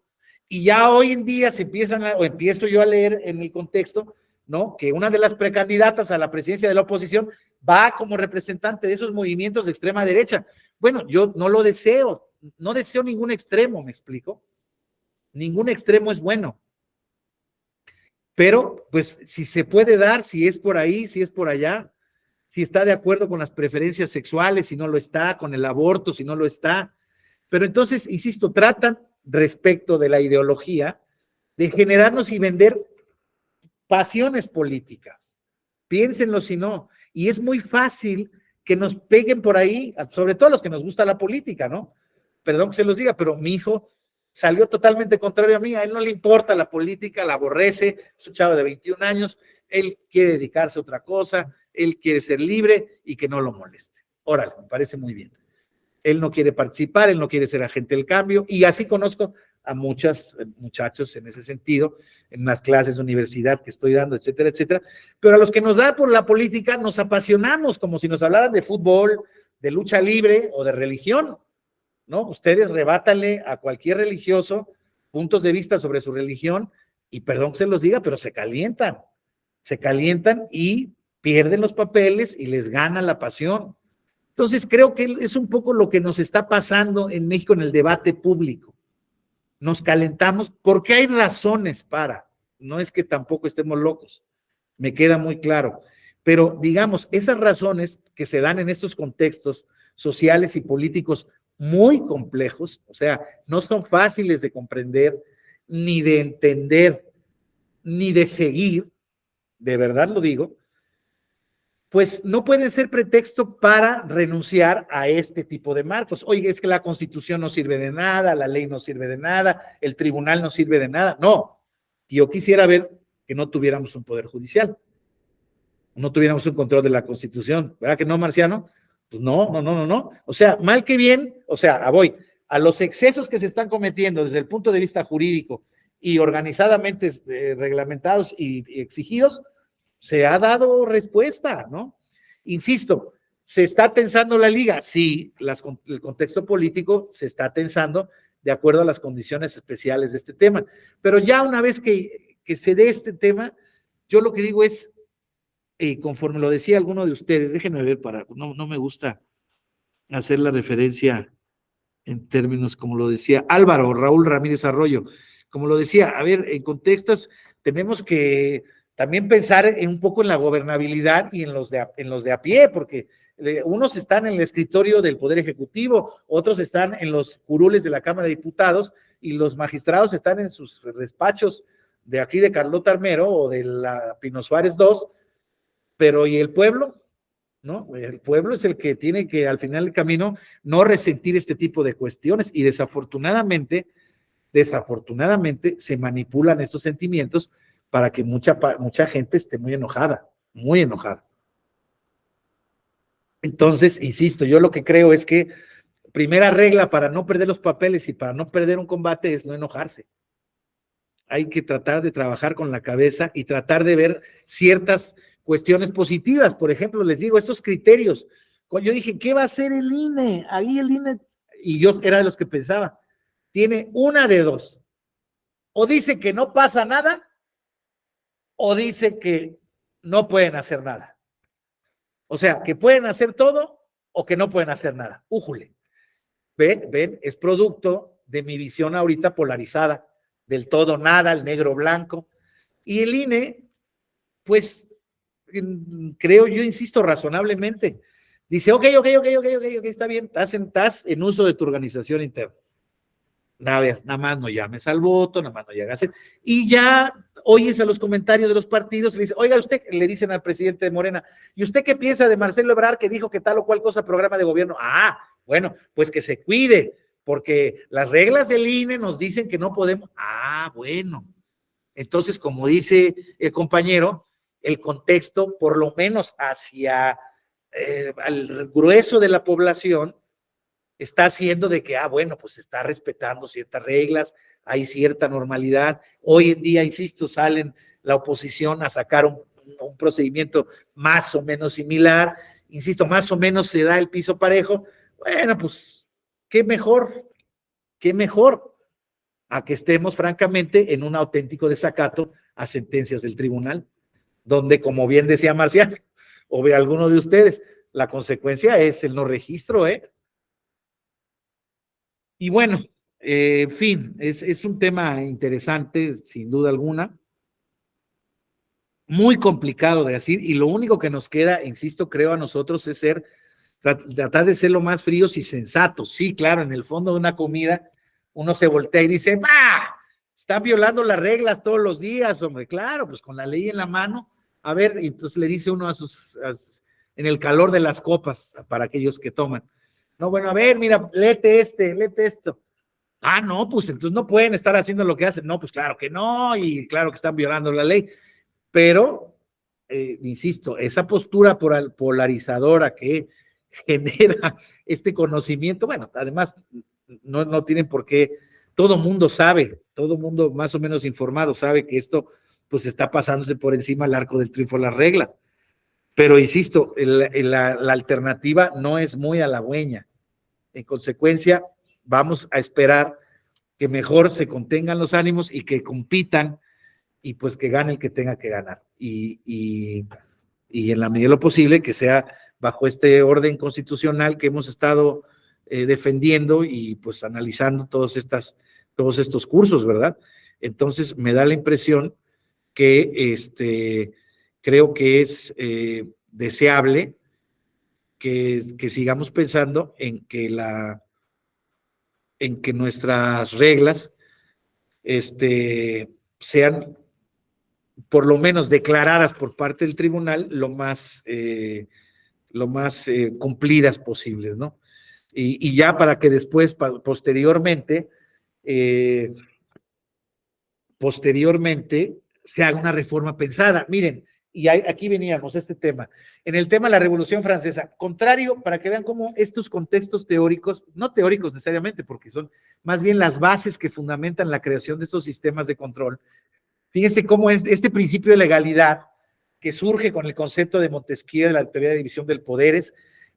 Y ya hoy en día empiezo yo a leer en el contexto, ¿no? Que una de las precandidatas a la presidencia de la oposición va como representante de esos movimientos de extrema derecha. Bueno, yo no lo deseo, no deseo ningún extremo, ¿me explico? Ningún extremo es bueno. Pero, pues, si se puede dar, si es por ahí, si es por allá, si está de acuerdo con las preferencias sexuales, si no lo está, con el aborto, si no lo está. Pero entonces, insisto, tratan, respecto de la ideología, de generarnos y vender pasiones políticas. Piénsenlo si no. Y es muy fácil que nos peguen por ahí, sobre todo a los que nos gusta la política, ¿no? Perdón que se los diga, pero mi hijo salió totalmente contrario a mí, a él no le importa la política, la aborrece, es un chavo de 21 años, él quiere dedicarse a otra cosa, él quiere ser libre y que no lo moleste. Órale, me parece muy bien. Él no quiere participar, él no quiere ser agente del cambio, y así conozco a muchos muchachos en ese sentido, en las clases de universidad que estoy dando, etcétera, etcétera, pero a los que nos da por la política nos apasionamos como si nos hablaran de fútbol, de lucha libre o de religión, ¿no? Ustedes rebátanle a cualquier religioso puntos de vista sobre su religión y perdón que se los diga, pero se calientan y pierden los papeles y les gana la pasión. Entonces creo que es un poco lo que nos está pasando en México en el debate público. Nos calentamos porque hay razones no es que tampoco estemos locos, me queda muy claro, pero digamos, esas razones que se dan en estos contextos sociales y políticos muy complejos, o sea, no son fáciles de comprender, ni de entender, ni de seguir, de verdad lo digo, pues no pueden ser pretexto para renunciar a este tipo de marcos. Oye, es que la Constitución no sirve de nada, la ley no sirve de nada, el tribunal no sirve de nada. No, yo quisiera ver que no tuviéramos un poder judicial, no tuviéramos un control de la Constitución, ¿verdad que no, Marciano? Pues no. O sea, mal que bien, o sea, a los excesos que se están cometiendo desde el punto de vista jurídico y organizadamente reglamentados y exigidos, se ha dado respuesta, ¿no? Insisto, ¿se está tensando la liga? Sí, el contexto político se está tensando de acuerdo a las condiciones especiales de este tema. Pero ya una vez que se dé este tema, yo lo que digo es, conforme lo decía alguno de ustedes, déjenme ver, no me gusta hacer la referencia en términos como lo decía Raúl Ramírez Arroyo, como lo decía, a ver, en contextos tenemos que también pensar un poco en la gobernabilidad y en los de a pie, porque unos están en el escritorio del Poder Ejecutivo, otros están en los curules de la Cámara de Diputados y los magistrados están en sus despachos de aquí de Carlota Armero o de la Pino Suárez 2, pero ¿y el pueblo? ¿No? El pueblo es el que tiene que al final del camino no resentir este tipo de cuestiones y desafortunadamente desafortunadamente se manipulan estos sentimientos para que mucha gente esté muy enojada, muy enojada. Entonces, insisto, yo lo que creo es que primera regla para no perder los papeles y para no perder un combate es no enojarse. Hay que tratar de trabajar con la cabeza y tratar de ver ciertas cuestiones positivas. Por ejemplo, les digo, estos criterios. Cuando yo dije, ¿qué va a hacer el INE? Ahí el INE, y yo era de los que pensaba, tiene una de dos. O dice que no pasa nada, o dice que no pueden hacer nada. O sea, que pueden hacer todo o que no pueden hacer nada. Újule. Ven, es producto de mi visión ahorita polarizada, del todo nada, el negro blanco. Y el INE, pues, creo yo, insisto, razonablemente, dice, ok, está bien, estás en uso de tu organización interna. A ver, nada más no llames al voto, nada más no llegas. Y ya oyes a los comentarios de los partidos y le dice, oiga, usted, le dicen al presidente de Morena, ¿y usted qué piensa de Marcelo Ebrard que dijo que tal o cual cosa programa de gobierno? Ah, bueno, pues que se cuide, porque las reglas del INE nos dicen que no podemos. Ah, bueno. Entonces, como dice el compañero, el contexto, por lo menos hacia al grueso de la población, está haciendo de que, bueno, pues está respetando ciertas reglas, hay cierta normalidad. Hoy en día, insisto, salen la oposición a sacar un procedimiento más o menos similar, insisto, más o menos se da el piso parejo. Bueno, pues, qué mejor a que estemos, francamente, en un auténtico desacato a sentencias del tribunal, donde, como bien decía Marcial, o de alguno de ustedes, la consecuencia es el no registro, Y bueno, en fin, es un tema interesante, sin duda alguna, muy complicado de decir, y lo único que nos queda, insisto, creo a nosotros, es tratar de ser lo más fríos y sensatos. Sí, claro, en el fondo de una comida, uno se voltea y dice, ¡bah! Están violando las reglas todos los días, hombre. Claro, pues con la ley en la mano, a ver, y entonces le dice uno en el calor de las copas, para aquellos que toman. No, bueno, a ver, mira, léete esto. Ah, no, pues entonces no pueden estar haciendo lo que hacen. No, pues claro que no, y claro que están violando la ley. Pero, insisto, esa postura polarizadora que genera este conocimiento, bueno, además no tienen por qué, todo mundo más o menos informado sabe que esto pues está pasándose por encima del arco del triunfo de las reglas. Pero insisto, la alternativa no es muy halagüeña. En consecuencia, vamos a esperar que mejor se contengan los ánimos y que compitan y pues que gane el que tenga que ganar. Y en la medida de lo posible que sea bajo este orden constitucional que hemos estado defendiendo y pues analizando todos estos cursos, ¿verdad? Entonces me da la impresión que creo que es deseable que sigamos pensando en que nuestras reglas sean por lo menos declaradas por parte del tribunal lo más cumplidas posibles, ¿no? Y ya para que después, posteriormente se haga una reforma pensada. Miren, y aquí veníamos este tema. En el tema de la Revolución Francesa, contrario, para que vean cómo estos contextos teóricos, no teóricos necesariamente, porque son más bien las bases que fundamentan la creación de estos sistemas de control. Fíjense cómo es este principio de legalidad que surge con el concepto de Montesquieu de la teoría de división de poderes.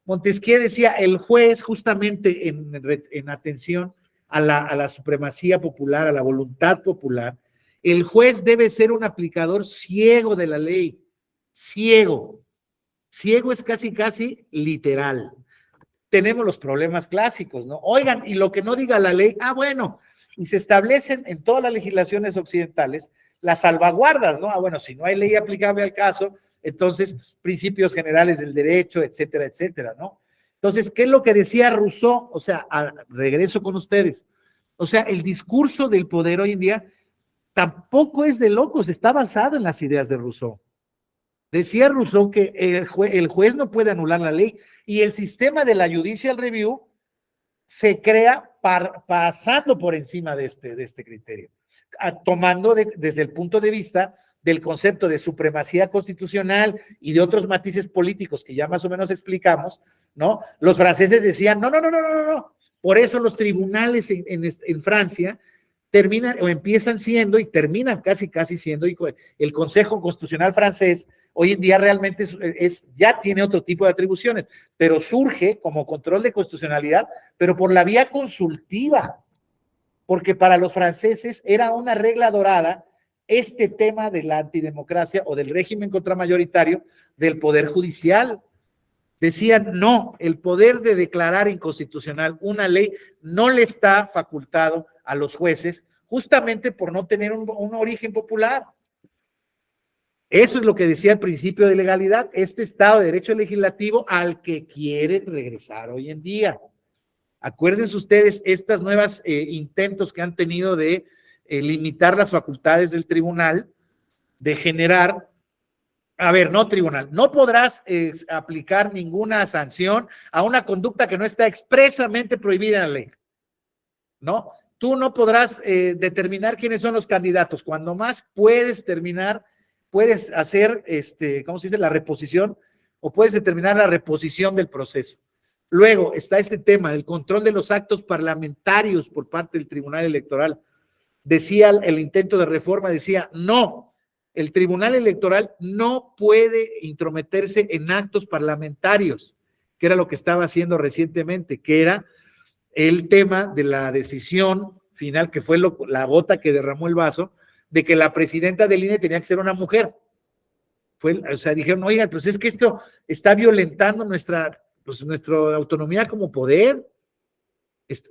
Montesquieu decía, el juez, justamente en atención a la supremacía popular, a la voluntad popular, el juez debe ser un aplicador ciego de la ley. Ciego es casi literal. Tenemos los problemas clásicos, ¿no? Oigan, y lo que no diga la ley, bueno, y se establecen en todas las legislaciones occidentales las salvaguardas, ¿no? Bueno, si no hay ley aplicable al caso, entonces principios generales del derecho, etcétera, etcétera, ¿no? Entonces, ¿qué es lo que decía Rousseau? O sea, regreso con ustedes. O sea, el discurso del poder hoy en día tampoco es de locos, está basado en las ideas de Rousseau. Decía Rousseau que el juez no puede anular la ley y el sistema de la judicial review se crea pasando por encima de este criterio, tomando desde el punto de vista del concepto de supremacía constitucional y de otros matices políticos que ya más o menos explicamos, ¿no? Los franceses decían, no. Por eso los tribunales en Francia terminan o empiezan siendo y terminan casi siendo, y el Consejo Constitucional francés hoy en día realmente ya tiene otro tipo de atribuciones, pero surge como control de constitucionalidad, pero por la vía consultiva, porque para los franceses era una regla dorada este tema de la antidemocracia o del régimen contramayoritario del Poder Judicial. Decían, no, el poder de declarar inconstitucional una ley no le está facultado a los jueces, justamente por no tener un origen popular. Eso es lo que decía el principio de legalidad, este Estado de Derecho Legislativo al que quiere regresar hoy en día. Acuérdense ustedes estos nuevos intentos que han tenido de limitar las facultades del tribunal, de generar, no podrás aplicar ninguna sanción a una conducta que no está expresamente prohibida en la ley, ¿no? Tú no podrás determinar quiénes son los candidatos, cuando más puedes hacer, ¿cómo se dice? La reposición, o puedes determinar la reposición del proceso. Luego está este tema del control de los actos parlamentarios por parte del Tribunal Electoral. Decía el intento de reforma, decía, no, el Tribunal Electoral no puede intrometerse en actos parlamentarios, que era lo que estaba haciendo recientemente, que era el tema de la decisión final, que fue la gota que derramó el vaso, de que la presidenta del INE tenía que ser una mujer. O sea, dijeron, oigan, pues es que esto está violentando nuestra autonomía como poder.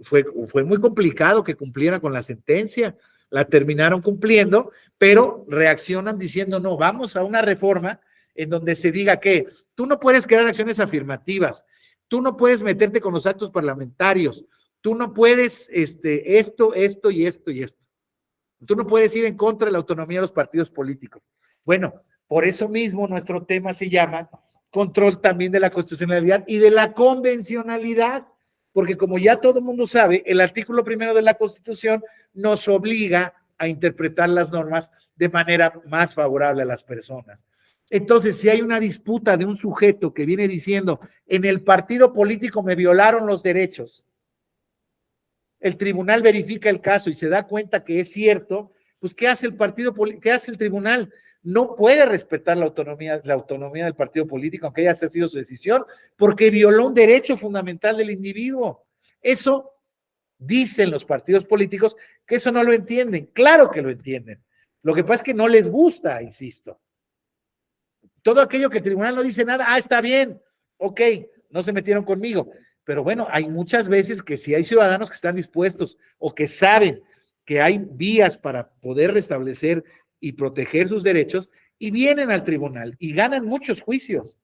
Fue muy complicado que cumpliera con la sentencia, la terminaron cumpliendo, pero reaccionan diciendo, no, vamos a una reforma en donde se diga que tú no puedes crear acciones afirmativas, tú no puedes meterte con los actos parlamentarios, tú no puedes esto y esto. Tú no puedes ir en contra de la autonomía de los partidos políticos. Bueno, por eso mismo nuestro tema se llama control también de la constitucionalidad y de la convencionalidad, porque como ya todo el mundo sabe, el artículo 1 de la Constitución nos obliga a interpretar las normas de manera más favorable a las personas. Entonces, si hay una disputa de un sujeto que viene diciendo, en el partido político me violaron los derechos, el tribunal verifica el caso y se da cuenta que es cierto, pues ¿qué hace el tribunal? No puede respetar la autonomía del partido político, aunque haya sido su decisión, porque violó un derecho fundamental del individuo. Eso dicen los partidos políticos que eso no lo entienden. Claro que lo entienden. Lo que pasa es que no les gusta, insisto. Todo aquello que el tribunal no dice nada, está bien, ok, no se metieron conmigo. Pero bueno, hay muchas veces que si hay ciudadanos que están dispuestos o que saben que hay vías para poder restablecer y proteger sus derechos, y vienen al tribunal y ganan muchos juicios.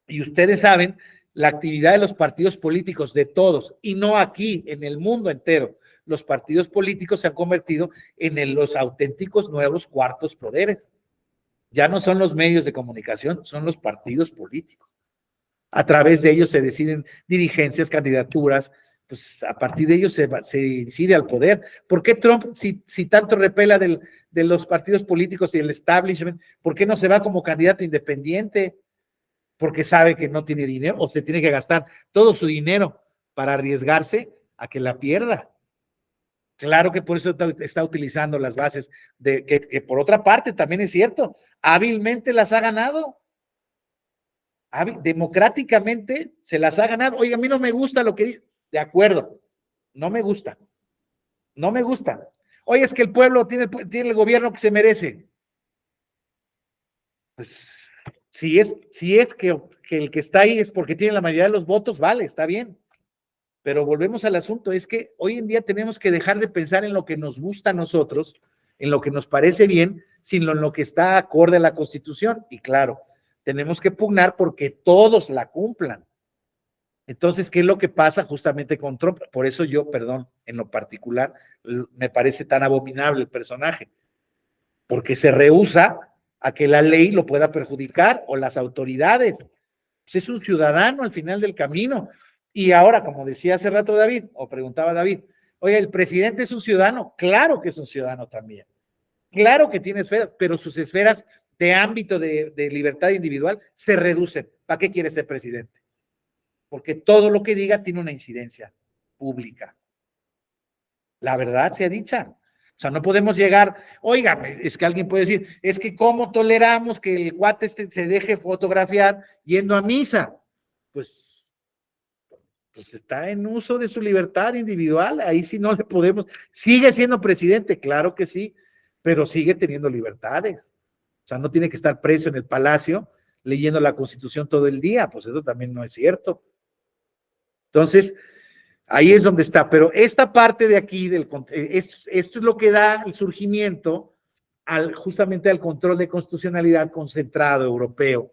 Y ustedes saben la actividad de los partidos políticos, de todos, y no aquí, en el mundo entero. Los partidos políticos se han convertido en los auténticos nuevos cuartos poderes. Ya no son los medios de comunicación, son los partidos políticos. A través de ellos se deciden dirigencias, candidaturas, pues a partir de ellos se incide al poder. ¿Por qué Trump, si tanto repela de los partidos políticos y el establishment, por qué no se va como candidato independiente? Porque sabe que no tiene dinero o se tiene que gastar todo su dinero para arriesgarse a que la pierda. Claro que por eso está utilizando las bases que por otra parte también es cierto, hábilmente las ha ganado. Democráticamente se las ha ganado. Oiga, a mí no me gusta lo que dice. De acuerdo, no me gusta. Oye, es que el pueblo tiene el gobierno que se merece. Pues si es que el que está ahí es porque tiene la mayoría de los votos, vale, está bien. Pero volvemos al asunto, es que hoy en día tenemos que dejar de pensar en lo que nos gusta a nosotros, en lo que nos parece bien, sino en lo que está acorde a la Constitución. Y claro, tenemos que pugnar porque todos la cumplan. Entonces, ¿qué es lo que pasa justamente con Trump? Por eso yo, en lo particular, me parece tan abominable el personaje, porque se rehúsa a que la ley lo pueda perjudicar o las autoridades. Pues es un ciudadano al final del camino Y ahora, como decía hace rato David, o preguntaba David, oye, ¿el presidente es un ciudadano? Claro que es un ciudadano también. Claro que tiene esferas, pero sus esferas de ámbito de libertad individual se reducen. ¿Para qué quiere ser presidente? Porque todo lo que diga tiene una incidencia pública. La verdad sea dicha. O sea, no podemos llegar, oiga, es que alguien puede decir, es que cómo toleramos que el cuate se deje fotografiar yendo a misa. Pues está en uso de su libertad individual, ahí sí no le podemos, sigue siendo presidente, claro que sí, pero sigue teniendo libertades. O sea, no tiene que estar preso en el palacio leyendo la Constitución todo el día, pues eso también no es cierto. Entonces, ahí es donde está, pero esta parte de aquí, esto es lo que da el surgimiento justamente al control de constitucionalidad concentrado europeo,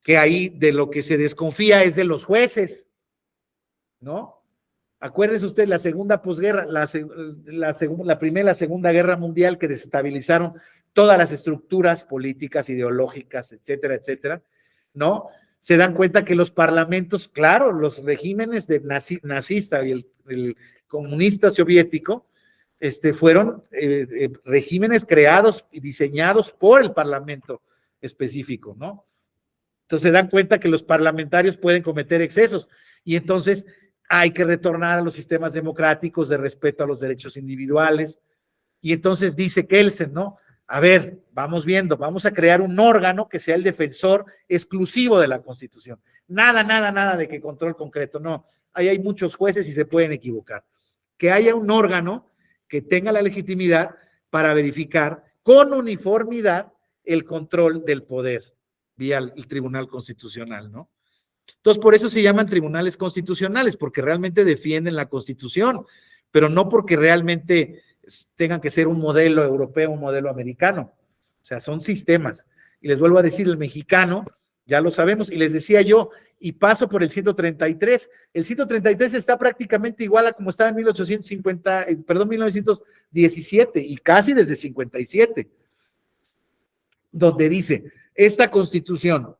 que ahí de lo que se desconfía es de los jueces, ¿no? Acuérdense usted, la segunda posguerra, la primera y la segunda guerra mundial que desestabilizaron todas las estructuras políticas, ideológicas, etcétera, etcétera, ¿no? Se dan cuenta que los parlamentos, claro, los regímenes de nazista y el comunista soviético, fueron regímenes creados y diseñados por el parlamento específico, ¿no? Entonces se dan cuenta que los parlamentarios pueden cometer excesos y entonces hay que retornar a los sistemas democráticos de respeto a los derechos individuales. Y entonces dice Kelsen, ¿no? A ver, vamos viendo, vamos a crear un órgano que sea el defensor exclusivo de la Constitución. Nada de que control concreto, no. Ahí hay muchos jueces y se pueden equivocar. Que haya un órgano que tenga la legitimidad para verificar con uniformidad el control del poder vía el Tribunal Constitucional, ¿no? Entonces, por eso se llaman tribunales constitucionales, porque realmente defienden la Constitución, pero no porque realmente tengan que ser un modelo europeo, un modelo americano. O sea, son sistemas. Y les vuelvo a decir, el mexicano, ya lo sabemos, y les decía yo, y paso por el 133. El 133 está prácticamente igual a como estaba en 1917, y casi desde 57, donde dice, esta Constitución,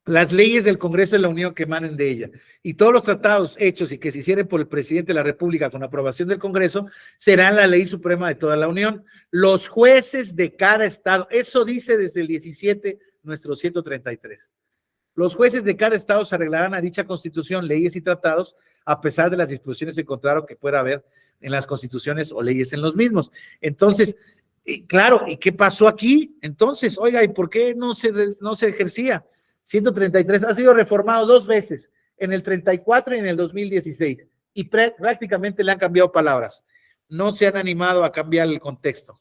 las leyes del Congreso de la Unión que emanen de ella y todos los tratados hechos y que se hicieran por el presidente de la República con aprobación del Congreso serán la ley suprema de toda la Unión. Los jueces de cada estado, eso dice desde el 17 nuestro 133. Los jueces de cada estado se arreglarán a dicha Constitución, leyes y tratados, a pesar de las disposiciones en contrario que pueda haber en las constituciones o leyes en los mismos. Entonces, claro, ¿y qué pasó aquí? Entonces, oiga, ¿y por qué no se ejercía? 133 ha sido reformado 2 veces, en el 34 y en el 2016, y prácticamente le han cambiado palabras. No se han animado a cambiar el contexto,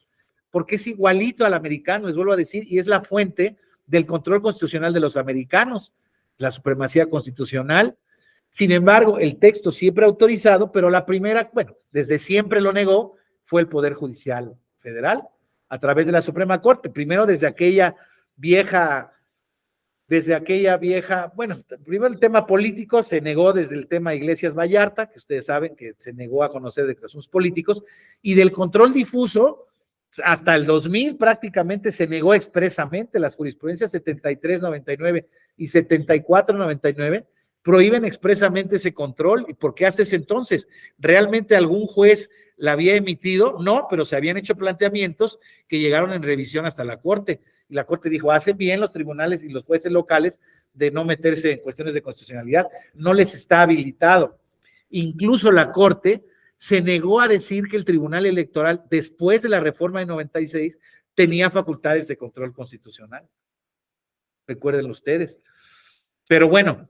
porque es igualito al americano, les vuelvo a decir, y es la fuente del control constitucional de los americanos, la supremacía constitucional. Sin embargo, el texto siempre autorizado, pero la primera, bueno, desde siempre lo negó, fue el Poder Judicial Federal, a través de la Suprema Corte, primero desde aquella vieja, bueno, primero el tema político se negó desde el tema Iglesias Vallarta, que ustedes saben que se negó a conocer de asuntos políticos, y del control difuso, hasta el 2000 prácticamente se negó expresamente. Las jurisprudencias 73-99 y 74-99 prohíben expresamente ese control. ¿Y por qué hace ese entonces? ¿Realmente algún juez la había emitido? No, pero se habían hecho planteamientos que llegaron en revisión hasta la Corte. Y la Corte dijo, hacen bien los tribunales y los jueces locales de no meterse en cuestiones de constitucionalidad, no les está habilitado. Incluso la Corte se negó a decir que el Tribunal Electoral, después de la reforma de 96, tenía facultades de control constitucional. Recuerden ustedes. Pero bueno,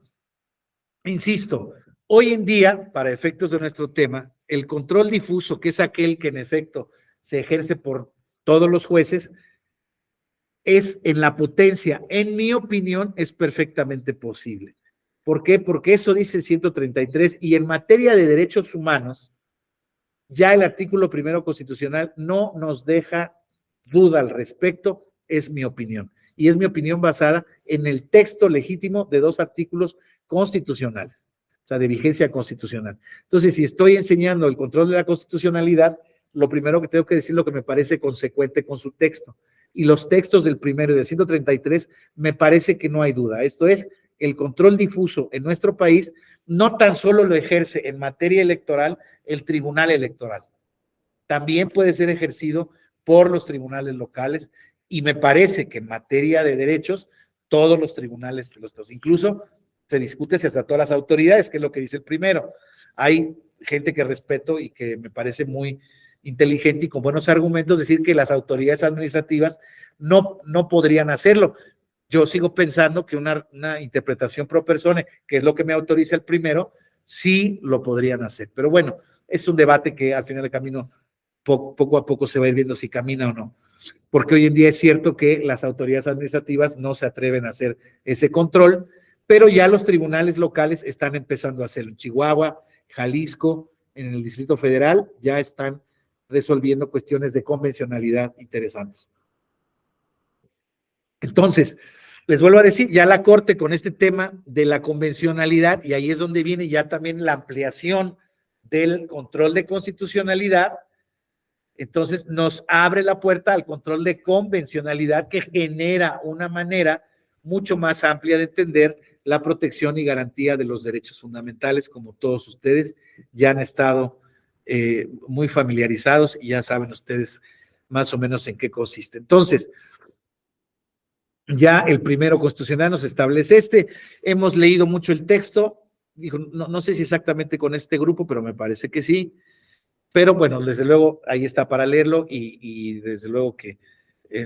insisto, hoy en día, para efectos de nuestro tema, el control difuso, que es aquel que en efecto se ejerce por todos los jueces, es en la potencia, en mi opinión, es perfectamente posible. ¿Por qué? Porque eso dice el 133, y en materia de derechos humanos, ya el artículo 1 constitucional no nos deja duda al respecto, es mi opinión. Y es mi opinión basada en el texto legítimo de 2 artículos constitucionales, o sea, de vigencia constitucional. Entonces, si estoy enseñando el control de la constitucionalidad, lo primero que tengo que decir es lo que me parece consecuente con su texto. Y los textos del primero y del 133 me parece que no hay duda. Esto es, el control difuso en nuestro país no tan solo lo ejerce en materia electoral el Tribunal Electoral, también puede ser ejercido por los tribunales locales, y me parece que en materia de derechos, todos los tribunales, incluso se discute si hasta todas las autoridades, que es lo que dice el primero. Hay gente que respeto y que me parece muy inteligente y con buenos argumentos decir que las autoridades administrativas no podrían hacerlo. Yo sigo pensando que una interpretación pro persona, que es lo que me autoriza el primero, sí lo podrían hacer. Pero bueno, es un debate que al final del camino poco a poco se va a ir viendo si camina o no. Porque hoy en día es cierto que las autoridades administrativas no se atreven a hacer ese control, pero ya los tribunales locales están empezando a hacerlo. En Chihuahua, Jalisco, en el Distrito Federal, ya están resolviendo cuestiones de convencionalidad interesantes. Entonces, les vuelvo a decir, ya la Corte con este tema de la convencionalidad, y ahí es donde viene ya también la ampliación del control de constitucionalidad, entonces nos abre la puerta al control de convencionalidad que genera una manera mucho más amplia de entender la protección y garantía de los derechos fundamentales, como todos ustedes ya han estado muy familiarizados y ya saben ustedes más o menos en qué consiste. Entonces, ya el primero constitucional nos establece hemos leído mucho el texto, dijo, no sé si exactamente con este grupo, pero me parece que sí. Pero bueno, desde luego ahí está para leerlo y desde luego que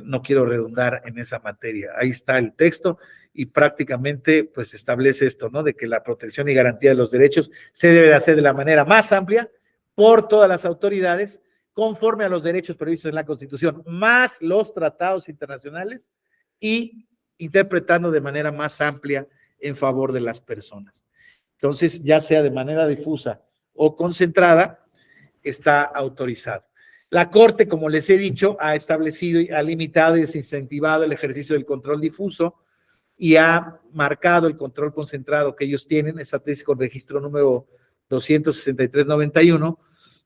no quiero redundar en esa materia. Ahí está el texto y prácticamente pues establece esto, ¿no? De que la protección y garantía de los derechos se debe de hacer de la manera más amplia por todas las autoridades conforme a los derechos previstos en la Constitución, más los tratados internacionales y interpretando de manera más amplia en favor de las personas. Entonces, ya sea de manera difusa o concentrada, está autorizado. La Corte, como les he dicho, ha establecido, ha limitado y desincentivado el ejercicio del control difuso y ha marcado el control concentrado que ellos tienen. Esta tesis con registro número 263-91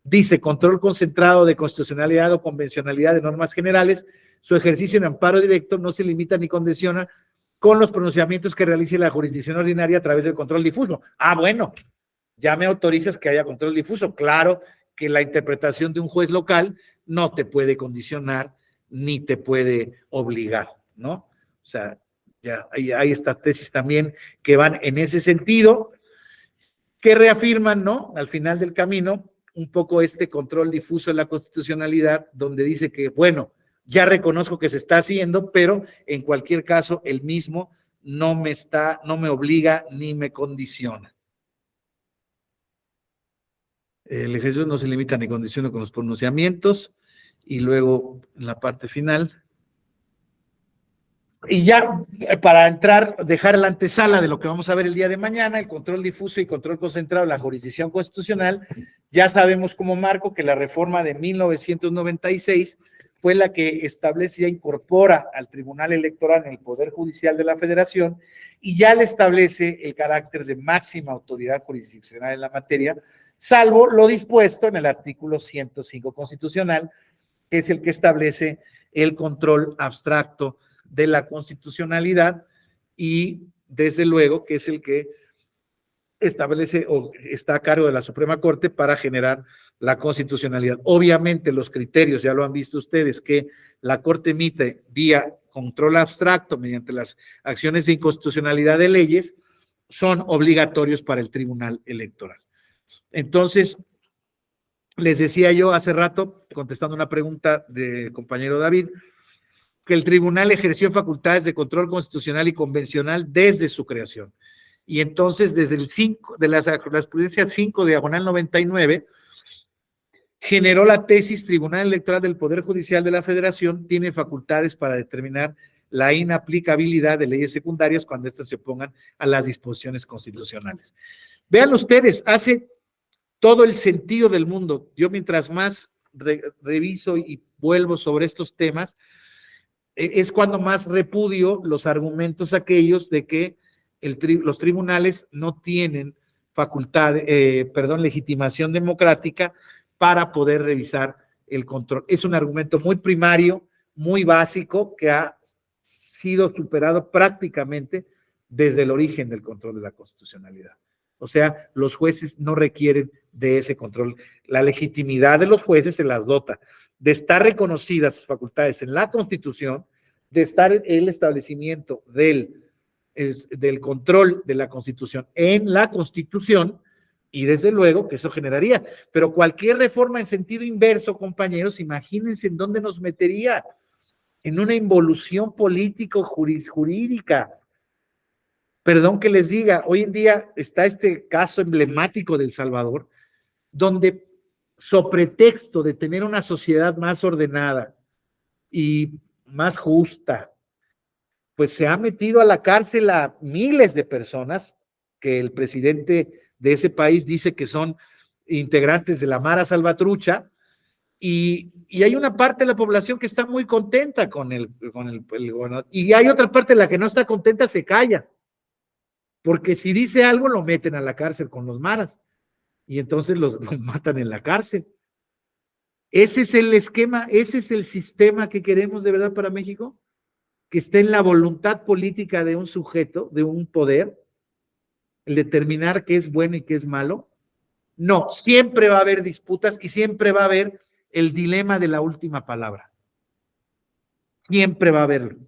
dice: control concentrado de constitucionalidad o convencionalidad de normas generales, su ejercicio en amparo directo no se limita ni condiciona con los pronunciamientos que realice la jurisdicción ordinaria a través del control difuso. Ah, bueno, ya me autorizas que haya control difuso. Claro que la interpretación de un juez local no te puede condicionar ni te puede obligar, ¿no? O sea, ya hay estas tesis también que van en ese sentido, que reafirman, ¿no? Al final del camino, un poco este control difuso de la constitucionalidad, donde dice que, bueno, ya reconozco que se está haciendo, pero en cualquier caso, el mismo no me obliga ni me condiciona. El ejercicio no se limita ni condiciona con los pronunciamientos, y luego en la parte final. Y ya para dejar la antesala de lo que vamos a ver el día de mañana, el control difuso y control concentrado de la jurisdicción constitucional, ya sabemos como marco que la reforma de 1996 fue la que establece y incorpora al Tribunal Electoral en el Poder Judicial de la Federación y ya le establece el carácter de máxima autoridad jurisdiccional en la materia, salvo lo dispuesto en el artículo 105 constitucional, que es el que establece el control abstracto de la constitucionalidad y desde luego que es el que establece o está a cargo de la Suprema Corte para generar la constitucionalidad. Obviamente los criterios, ya lo han visto ustedes, que la Corte emite vía control abstracto mediante las acciones de inconstitucionalidad de leyes, son obligatorios para el Tribunal Electoral. Entonces, les decía yo hace rato, contestando una pregunta del compañero David, que el tribunal ejerció facultades de control constitucional y convencional desde su creación. Y entonces, desde el 5 de la jurisprudencia 5/99, generó la tesis: Tribunal Electoral del Poder Judicial de la Federación tiene facultades para determinar la inaplicabilidad de leyes secundarias cuando éstas se opongan a las disposiciones constitucionales. Vean ustedes, hace todo el sentido del mundo. Yo mientras más reviso y vuelvo sobre estos temas, es cuando más repudio los argumentos aquellos de que los tribunales no tienen legitimación democrática para poder revisar el control. Es un argumento muy primario, muy básico, que ha sido superado prácticamente desde el origen del control de la constitucionalidad. O sea, los jueces no requieren de ese control. La legitimidad de los jueces se las dota de estar reconocidas sus facultades en la Constitución, de estar en el establecimiento del control de la Constitución en la Constitución, y desde luego que eso generaría. Pero cualquier reforma en sentido inverso, compañeros, imagínense en dónde nos metería, en una involución político-jurídica. Perdón que les diga, hoy en día está este caso emblemático de El Salvador, donde sobre pretexto de tener una sociedad más ordenada y más justa, pues se ha metido a la cárcel a miles de personas que el presidente de ese país dice que son integrantes de la Mara Salvatrucha, y hay una parte de la población que está muy contenta con el gobernador, y hay otra parte de la que no está contenta, se calla, porque si dice algo lo meten a la cárcel con los maras, y entonces los matan en la cárcel. Ese es el esquema, ese es el sistema que queremos de verdad para México, que esté en la voluntad política de un sujeto, de un poder, el determinar qué es bueno y qué es malo. No, siempre va a haber disputas y siempre va a haber el dilema de la última palabra. Siempre va a haberlo.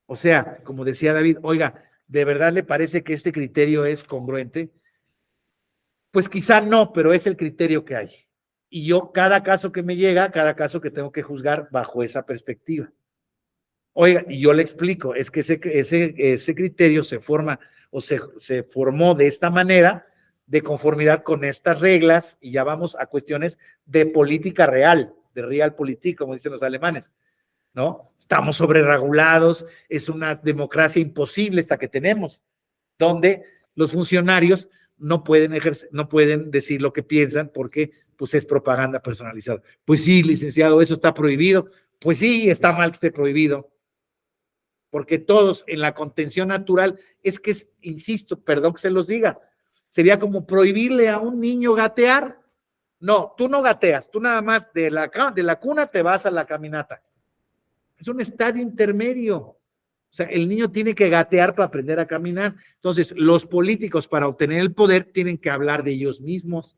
O sea, como decía David, oiga, ¿de verdad le parece que este criterio es congruente? Pues quizá no, pero es el criterio que hay. Y yo, cada caso que me llega, cada caso que tengo que juzgar bajo esa perspectiva. Oiga, y yo le explico, es que ese criterio se forma o se formó de esta manera, de conformidad con estas reglas, y ya vamos a cuestiones de política real, de realpolitik, como dicen los alemanes, ¿no? Estamos sobreregulados, es una democracia imposible esta que tenemos, donde los funcionarios no pueden decir lo que piensan porque pues es propaganda personalizada. Pues sí, licenciado, eso está prohibido. Pues sí, está mal que esté prohibido, porque todos en la contención natural, es que, insisto, perdón que se los diga, sería como prohibirle a un niño gatear. No, tú no gateas, tú nada más de la cuna te vas a la caminata. Es un estadio intermedio. O sea, el niño tiene que gatear para aprender a caminar. Entonces, los políticos, para obtener el poder, tienen que hablar de ellos mismos.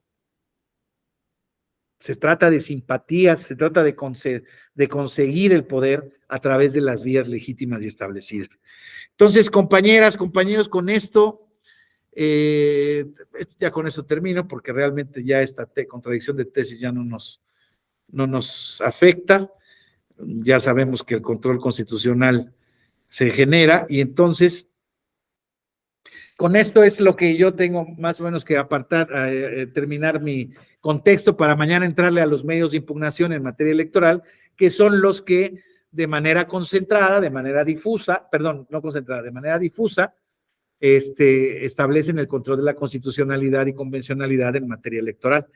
Se trata de simpatías, se trata de conseguir el poder a través de las vías legítimas y establecidas. Entonces, compañeras, compañeros, con esto, ya con eso termino, porque realmente ya esta contradicción de tesis ya no nos afecta. Ya sabemos que el control constitucional se genera, y entonces con esto es lo que yo tengo más o menos que terminar mi contexto para mañana entrarle a los medios de impugnación en materia electoral, que son los que de manera concentrada, de manera difusa, perdón, no concentrada, de manera difusa, establecen el control de la constitucionalidad y convencionalidad en materia electoral.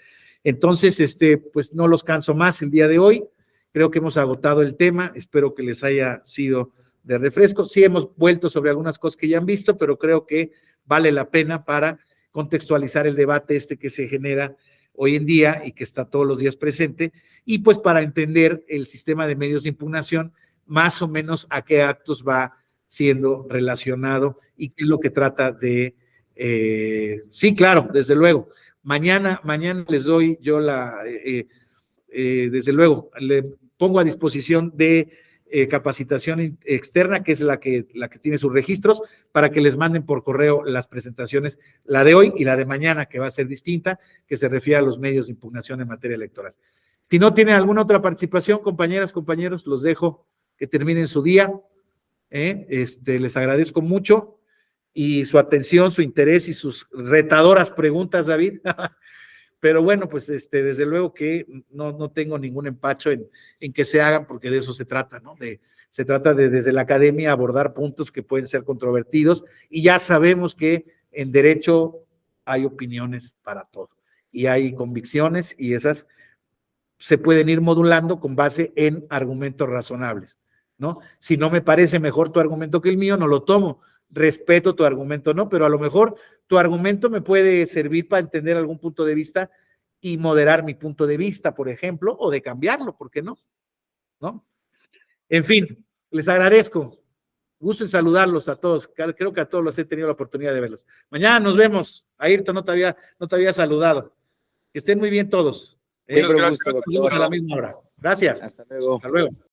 Entonces, pues no los canso más el día de hoy. Creo que hemos agotado el tema, espero que les haya sido de refresco. Sí hemos vuelto sobre algunas cosas que ya han visto, pero creo que vale la pena para contextualizar el debate que se genera hoy en día y que está todos los días presente, y pues para entender el sistema de medios de impugnación, más o menos a qué actos va siendo relacionado y qué es lo que trata de... sí, claro, desde luego. Mañana les doy yo desde luego, le pongo a disposición de capacitación externa, que es la que tiene sus registros, para que les manden por correo las presentaciones, la de hoy y la de mañana, que va a ser distinta, que se refiere a los medios de impugnación en materia electoral. Si no tienen alguna otra participación, compañeras, compañeros, los dejo que terminen su día. Les agradezco mucho y su atención, su interés y sus retadoras preguntas, David. Pero bueno, pues desde luego que no tengo ningún empacho en que se hagan, porque de eso se trata, ¿no? Se trata de desde la academia abordar puntos que pueden ser controvertidos, y ya sabemos que en derecho hay opiniones para todo, y hay convicciones, y esas se pueden ir modulando con base en argumentos razonables, ¿no? Si no me parece mejor tu argumento que el mío, no lo tomo. Respeto tu argumento, ¿no? Pero a lo mejor tu argumento me puede servir para entender algún punto de vista y moderar mi punto de vista, por ejemplo, o de cambiarlo, ¿por qué no? ¿No? En fin, les agradezco. Gusto en saludarlos a todos. Creo que a todos los he tenido la oportunidad de verlos. Mañana nos vemos. Ayrton no te había saludado. Que estén muy bien todos. Muchas gracias, Nos vemos a la misma hora. Gracias. Hasta luego. Hasta luego.